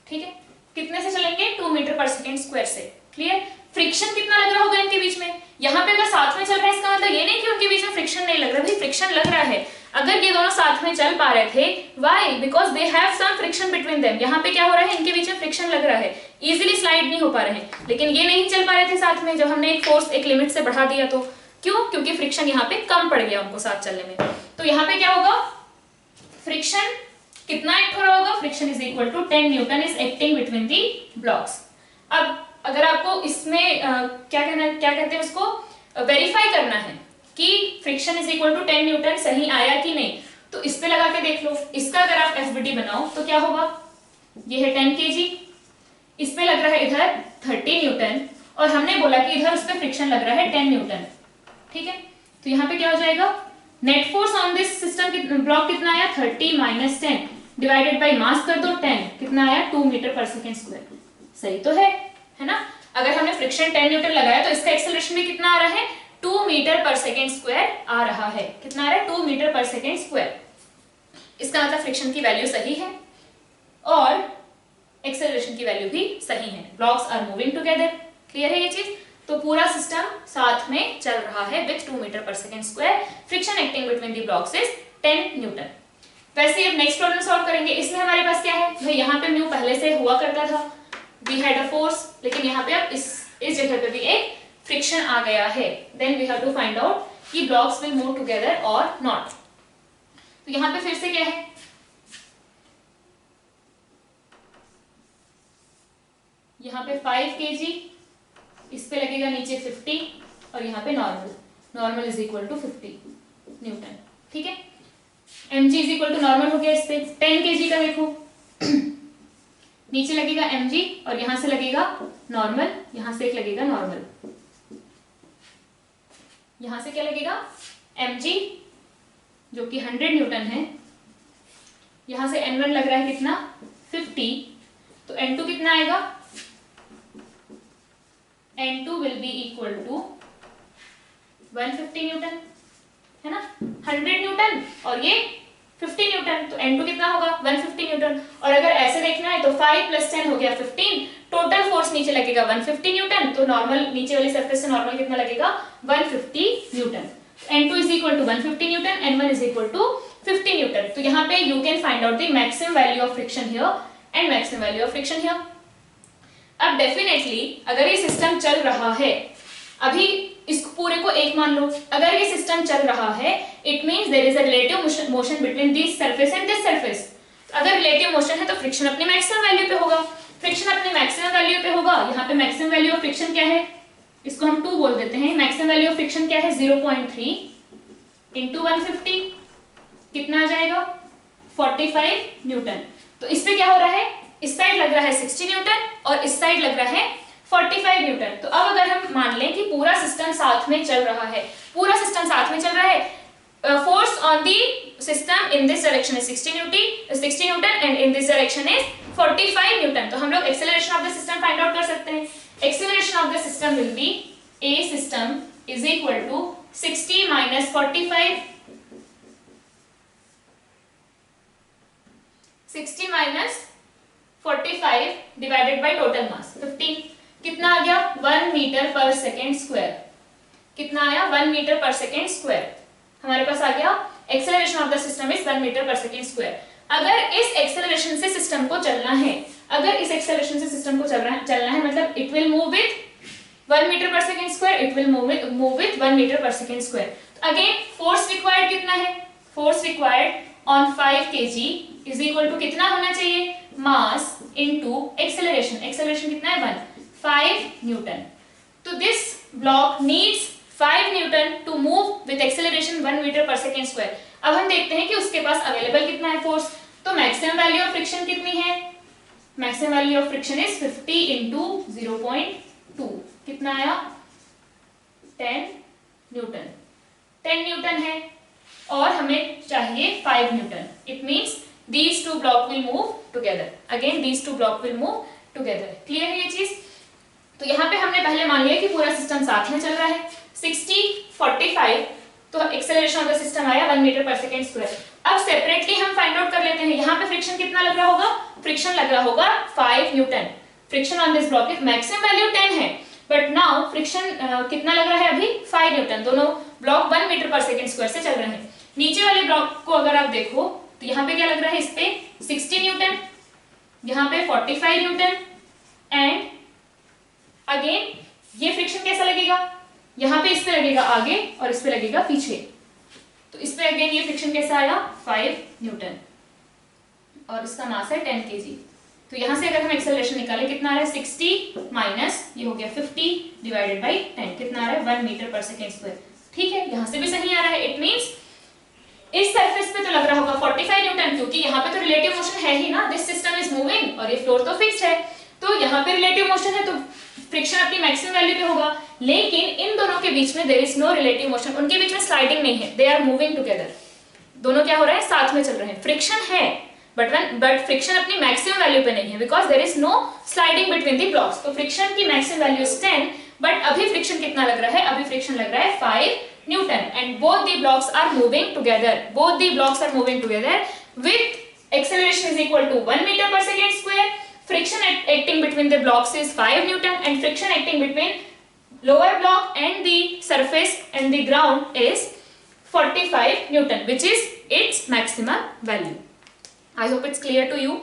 ठीक है, कितने से चलेंगे 2 मीटर पर सेकेंड स्क्वायर से। क्लियर। फ्रिक्शन कितना लग रहा होगा इनके बीच में, यहाँ पे अगर साथ में चल रहा है इसका मतलब ये नहीं कि उनके बीच में फ्रिक्शन नहीं लग रहा, भाई फ्रिक्शन लग रहा है। अगर ये दोनों साथ में चल पा रहे थे, why, because they have some friction between them. यहाँ पे क्या हो रहा है, इनके बीच में फ्रिक्शन लग रहा है, इजीली स्लाइड नहीं हो पा रहे हैं। लेकिन ये नहीं चल पा रहे थे साथ में, जब हमने एक फोर्स एक लिमिट से बढ़ा दिया तो क्यों, क्योंकि फ्रिक्शन यहाँ पे कम पड़ गया उनको साथ चलने में। तो यहाँ पे क्या होगा, फ्रिक्शन कितना एक्ट हो रहा होगा, friction is equal to 10 newton is acting between the blocks. अब अगर आपको इसमें क्या कहते हैं उसको वेरीफाई करना है कि friction is equal to 10 newton सही आया कि नहीं, तो इस पे लगा के देख लो। इसका अगर आप एफबीटी बनाओ तो क्या होगा, ये है 10 kg, इस पे लग रहा है इधर 30 न्यूटन और हमने बोला कि इधर उस पे फ्रिक्शन लग रहा है 10 न्यूटन, ठीक है। तो यहाँ पे क्या हो जाएगा, net force on this system block कितना आया 30 माइनस 10 डिवाइडेड बाई मास कर दो 10, कितना आया 2 मीटर पर सेकेंड स्क्वायर। सही तो है ना। अगर हमने फ्रिक्शन 10 न्यूटन लगाया तो इसका एक्सेलरेशन भी कितना आ रहा है 2 मीटर पर सेकेंड स्क्वायर आ रहा है। कितना आ रहा है 2 मीटर पर सेकेंड स्क्वायर। इसका मतलब फ्रिक्शन की वैल्यू सही है और एक्सेलरेशन की वैल्यू भी सही है। Blocks are moving together. Clear है ये चीज। तो पूरा सिस्टम साथ में चल रहा है विथ 2 मीटर पर second square. Friction acting between the blocks is 10 Newton. वैसे अब नेक्स्ट प्रॉब्लम सॉल्व करेंगे। इसमें हमारे पास क्या है भाई, यहाँ पे म्यू पहले से हुआ करता था, वी हैड अ फोर्स, लेकिन यहाँ पे अब इस जगह पे भी एक फ्रिक्शन आ गया है। Then we have to find out कि ब्लॉक्स विल मूव टुगेदर और नॉट। तो यहाँ पे फिर से क्या है, यहाँ पे 5 kg, इस पे लगेगा नीचे 50 और यहाँ पे normal is equal to 50 newton. ठीक है, mg is equal to normal हो गया। इस पे 10 kg का देखो नीचे लगेगा mg और यहां से लगेगा नॉर्मल, यहां से एक लगेगा नॉर्मल, यहां से क्या लगेगा mg जो कि 100 न्यूटन है, यहां से n1 लग रहा है कितना 50, तो n2 कितना आएगा, n2 will be equal to 150 newton, है ना। 100 न्यूटन और ये 50 न्यूटन, तो n2 कितना होगा 150 न्यूटन। और अगर ऐसे देखना है तो 5 + 10 हो गया 15, टोटल फोर्स नीचे लगेगा 150 न्यूटन, तो नॉर्मल नीचे वाली सरफेस से नॉर्मल कितना लगेगा 150 newton. n2 is equal to 150 newton, n1 is equal to 50 newton. तो यहाँ पे you can find out the maximum value of friction here and maximum value of friction here. अब डेफिनेटली अगर ये सिस्टम चल रहा है, अभी इस पूरे को एक मान लो, अगर ये सिस्टम चल रहा है it means there is a relative motion between this surface and this surface. अगर रिलेटिव मोशन है तो फ्रिक्शन अपनी मैक्सिमम वैल्यू पे होगा, फ्रिक्शन अपनी मैक्सिमम वैल्यू पे होगा। यहाँ पे मैक्सिमम वैल्यू ऑफ फ्रिक्शन क्या है, इसको हम 2 बोल देते हैं। मैक्सिमम वैल्यू ऑफ फ्रिक्शन क्या है 0.3 इंटू 150, कितना आ जाएगा 45 न्यूटन। तो इस पे क्या हो रहा है, इस साइड लग रहा है 60 न्यूटन और इस साइड लग रहा है 45 न्यूटन। तो अब अगर हम मान लें कि पूरा सिस्टम साथ में चल रहा है, पूरा सिस्टम साथ में चल रहा है, force on the system in this direction is 60 newton and in this direction is 45 newton. तो हम लोग acceleration of the system find out कर सकते हैं। Acceleration of the system will be a system is equal to 60 minus 45, 60 minus 45 divided by total mass 15, कितना आ गया 1 metre पर सेकेंड स्क्वायर। कितना आया 1 मीटर पर सेकेंड स्क्वायर हमारे पास आ गया। Acceleration of the system is 1 metre पर सेकेंड स्क्वायर। अगर इस एक्सेलरेशन से सिस्टम को चलना है, अगर इस एक्सेलरेशन से सिस्टम को चलना है मतलब it will move with 1 metre पर second square, it will move with 1 metre पर second square. Again force required कितना है, force required on 5 kg is equal to कितना होना चाहिए मास इनटू एक्सेलरेशन। एक्सेलरेशन कितना है 5 न्यूटन। तो this block needs 5 newton to move with acceleration 1 metre पर सेकेंड स्क्वायर। अब हम देखते हैं कि उसके पास अवेलेबल कितना है फोर्स। तो मैक्सिमम वैल्यू ऑफ फ्रिक्शन कितनी है, maximum value of friction is 50 into 0.2, कितना आया 10 न्यूटन। 10 न्यूटन है और हमें चाहिए 5 Newton. It means these two block will move together. Again these two block will move together. Clear है ये चीज। तो यहाँ पे हमने पहले मान लिया कि पूरा सिस्टम साथ में चल रहा है। 60 45 तो एक्सेलरेशन ऑफ द सिस्टम आया 1 मीटर पर सेकेंड स्क्वायर। अब सेपरेटली हम फाइंड आउट कर लेते हैं। यहाँ पे फ्रिक्शन कितना लग रहा होगा, फ्रिक्शन लग रहा होगा 5 Newton. Friction on this block is maximum value 10 है, बट नाउ फ्रिक्शन कितना लग रहा है अभी 5 न्यूटन। दोनों ब्लॉक 1 मीटर पर सेकेंड स्क्वायर से चल रहे हैं। नीचे वाले ब्लॉक को अगर आप देखो तो यहाँ पे क्या लग रहा है, इस पे 60 न्यूटन, यहाँ पे 45 न्यूटन एंड अगेन ये फ्रिक्शन कैसा लगेगा, यहाँ पे इस पे लगेगा आगे और इस पे लगेगा पीछे। तो इस पे अगेन ये फ्रिक्शन कैसा आया 5 न्यूटन। और इसका मास है 10 kg। तो यहाँ से अगर हम एक्सेलरेशन निकालें कितना आ रहा है 60 माइनस ये हो गया 50 डिवाइडेड बाई 10 कितना आ रहा है 1 मीटर पर सेकेंड स्क्वायर। ठीक है, यहाँ से भी सही आ रहा है। इट मीन्स इस सरफेस पे तो लग रहा होगा 45 न्यूटन, क्योंकि यहाँ पे तो रिलेटिव मोशन है ही ना, दिस सिस्टम इज मूविंग और ये फ्लोर तो फिक्स्ड है, तो यहाँ पे रिलेटिव मोशन है तो फ्रिक्शन अपनी मैक्सिमम वैल्यू पे होगा। लेकिन इन दोनों के बीच में there is no relative motion, उनके बीच में स्लाइडिंग नहीं है, दे आर मूविंग टुगेदर, दोनों क्या हो रहे हैं साथ में चल रहे हैं। फ्रिक्शन है बट फ्रिक्शन अपनी मैक्सिमम वैल्यू पे नहीं है because there is no sliding between the blocks. तो फ्रिक्शन की मैक्सिमम वैल्यू इज 10, बट अभी फ्रिक्शन कितना लग रहा है, अभी फ्रिक्शन लग रहा है 5 newton and both the blocks are moving together, both the blocks are moving together with acceleration is equal to 1 metre पर second square. Friction acting between the blocks is 5 Newton and friction acting between lower block and the surface and the ground is 45 Newton, which is its maximum value. I hope it's clear to you.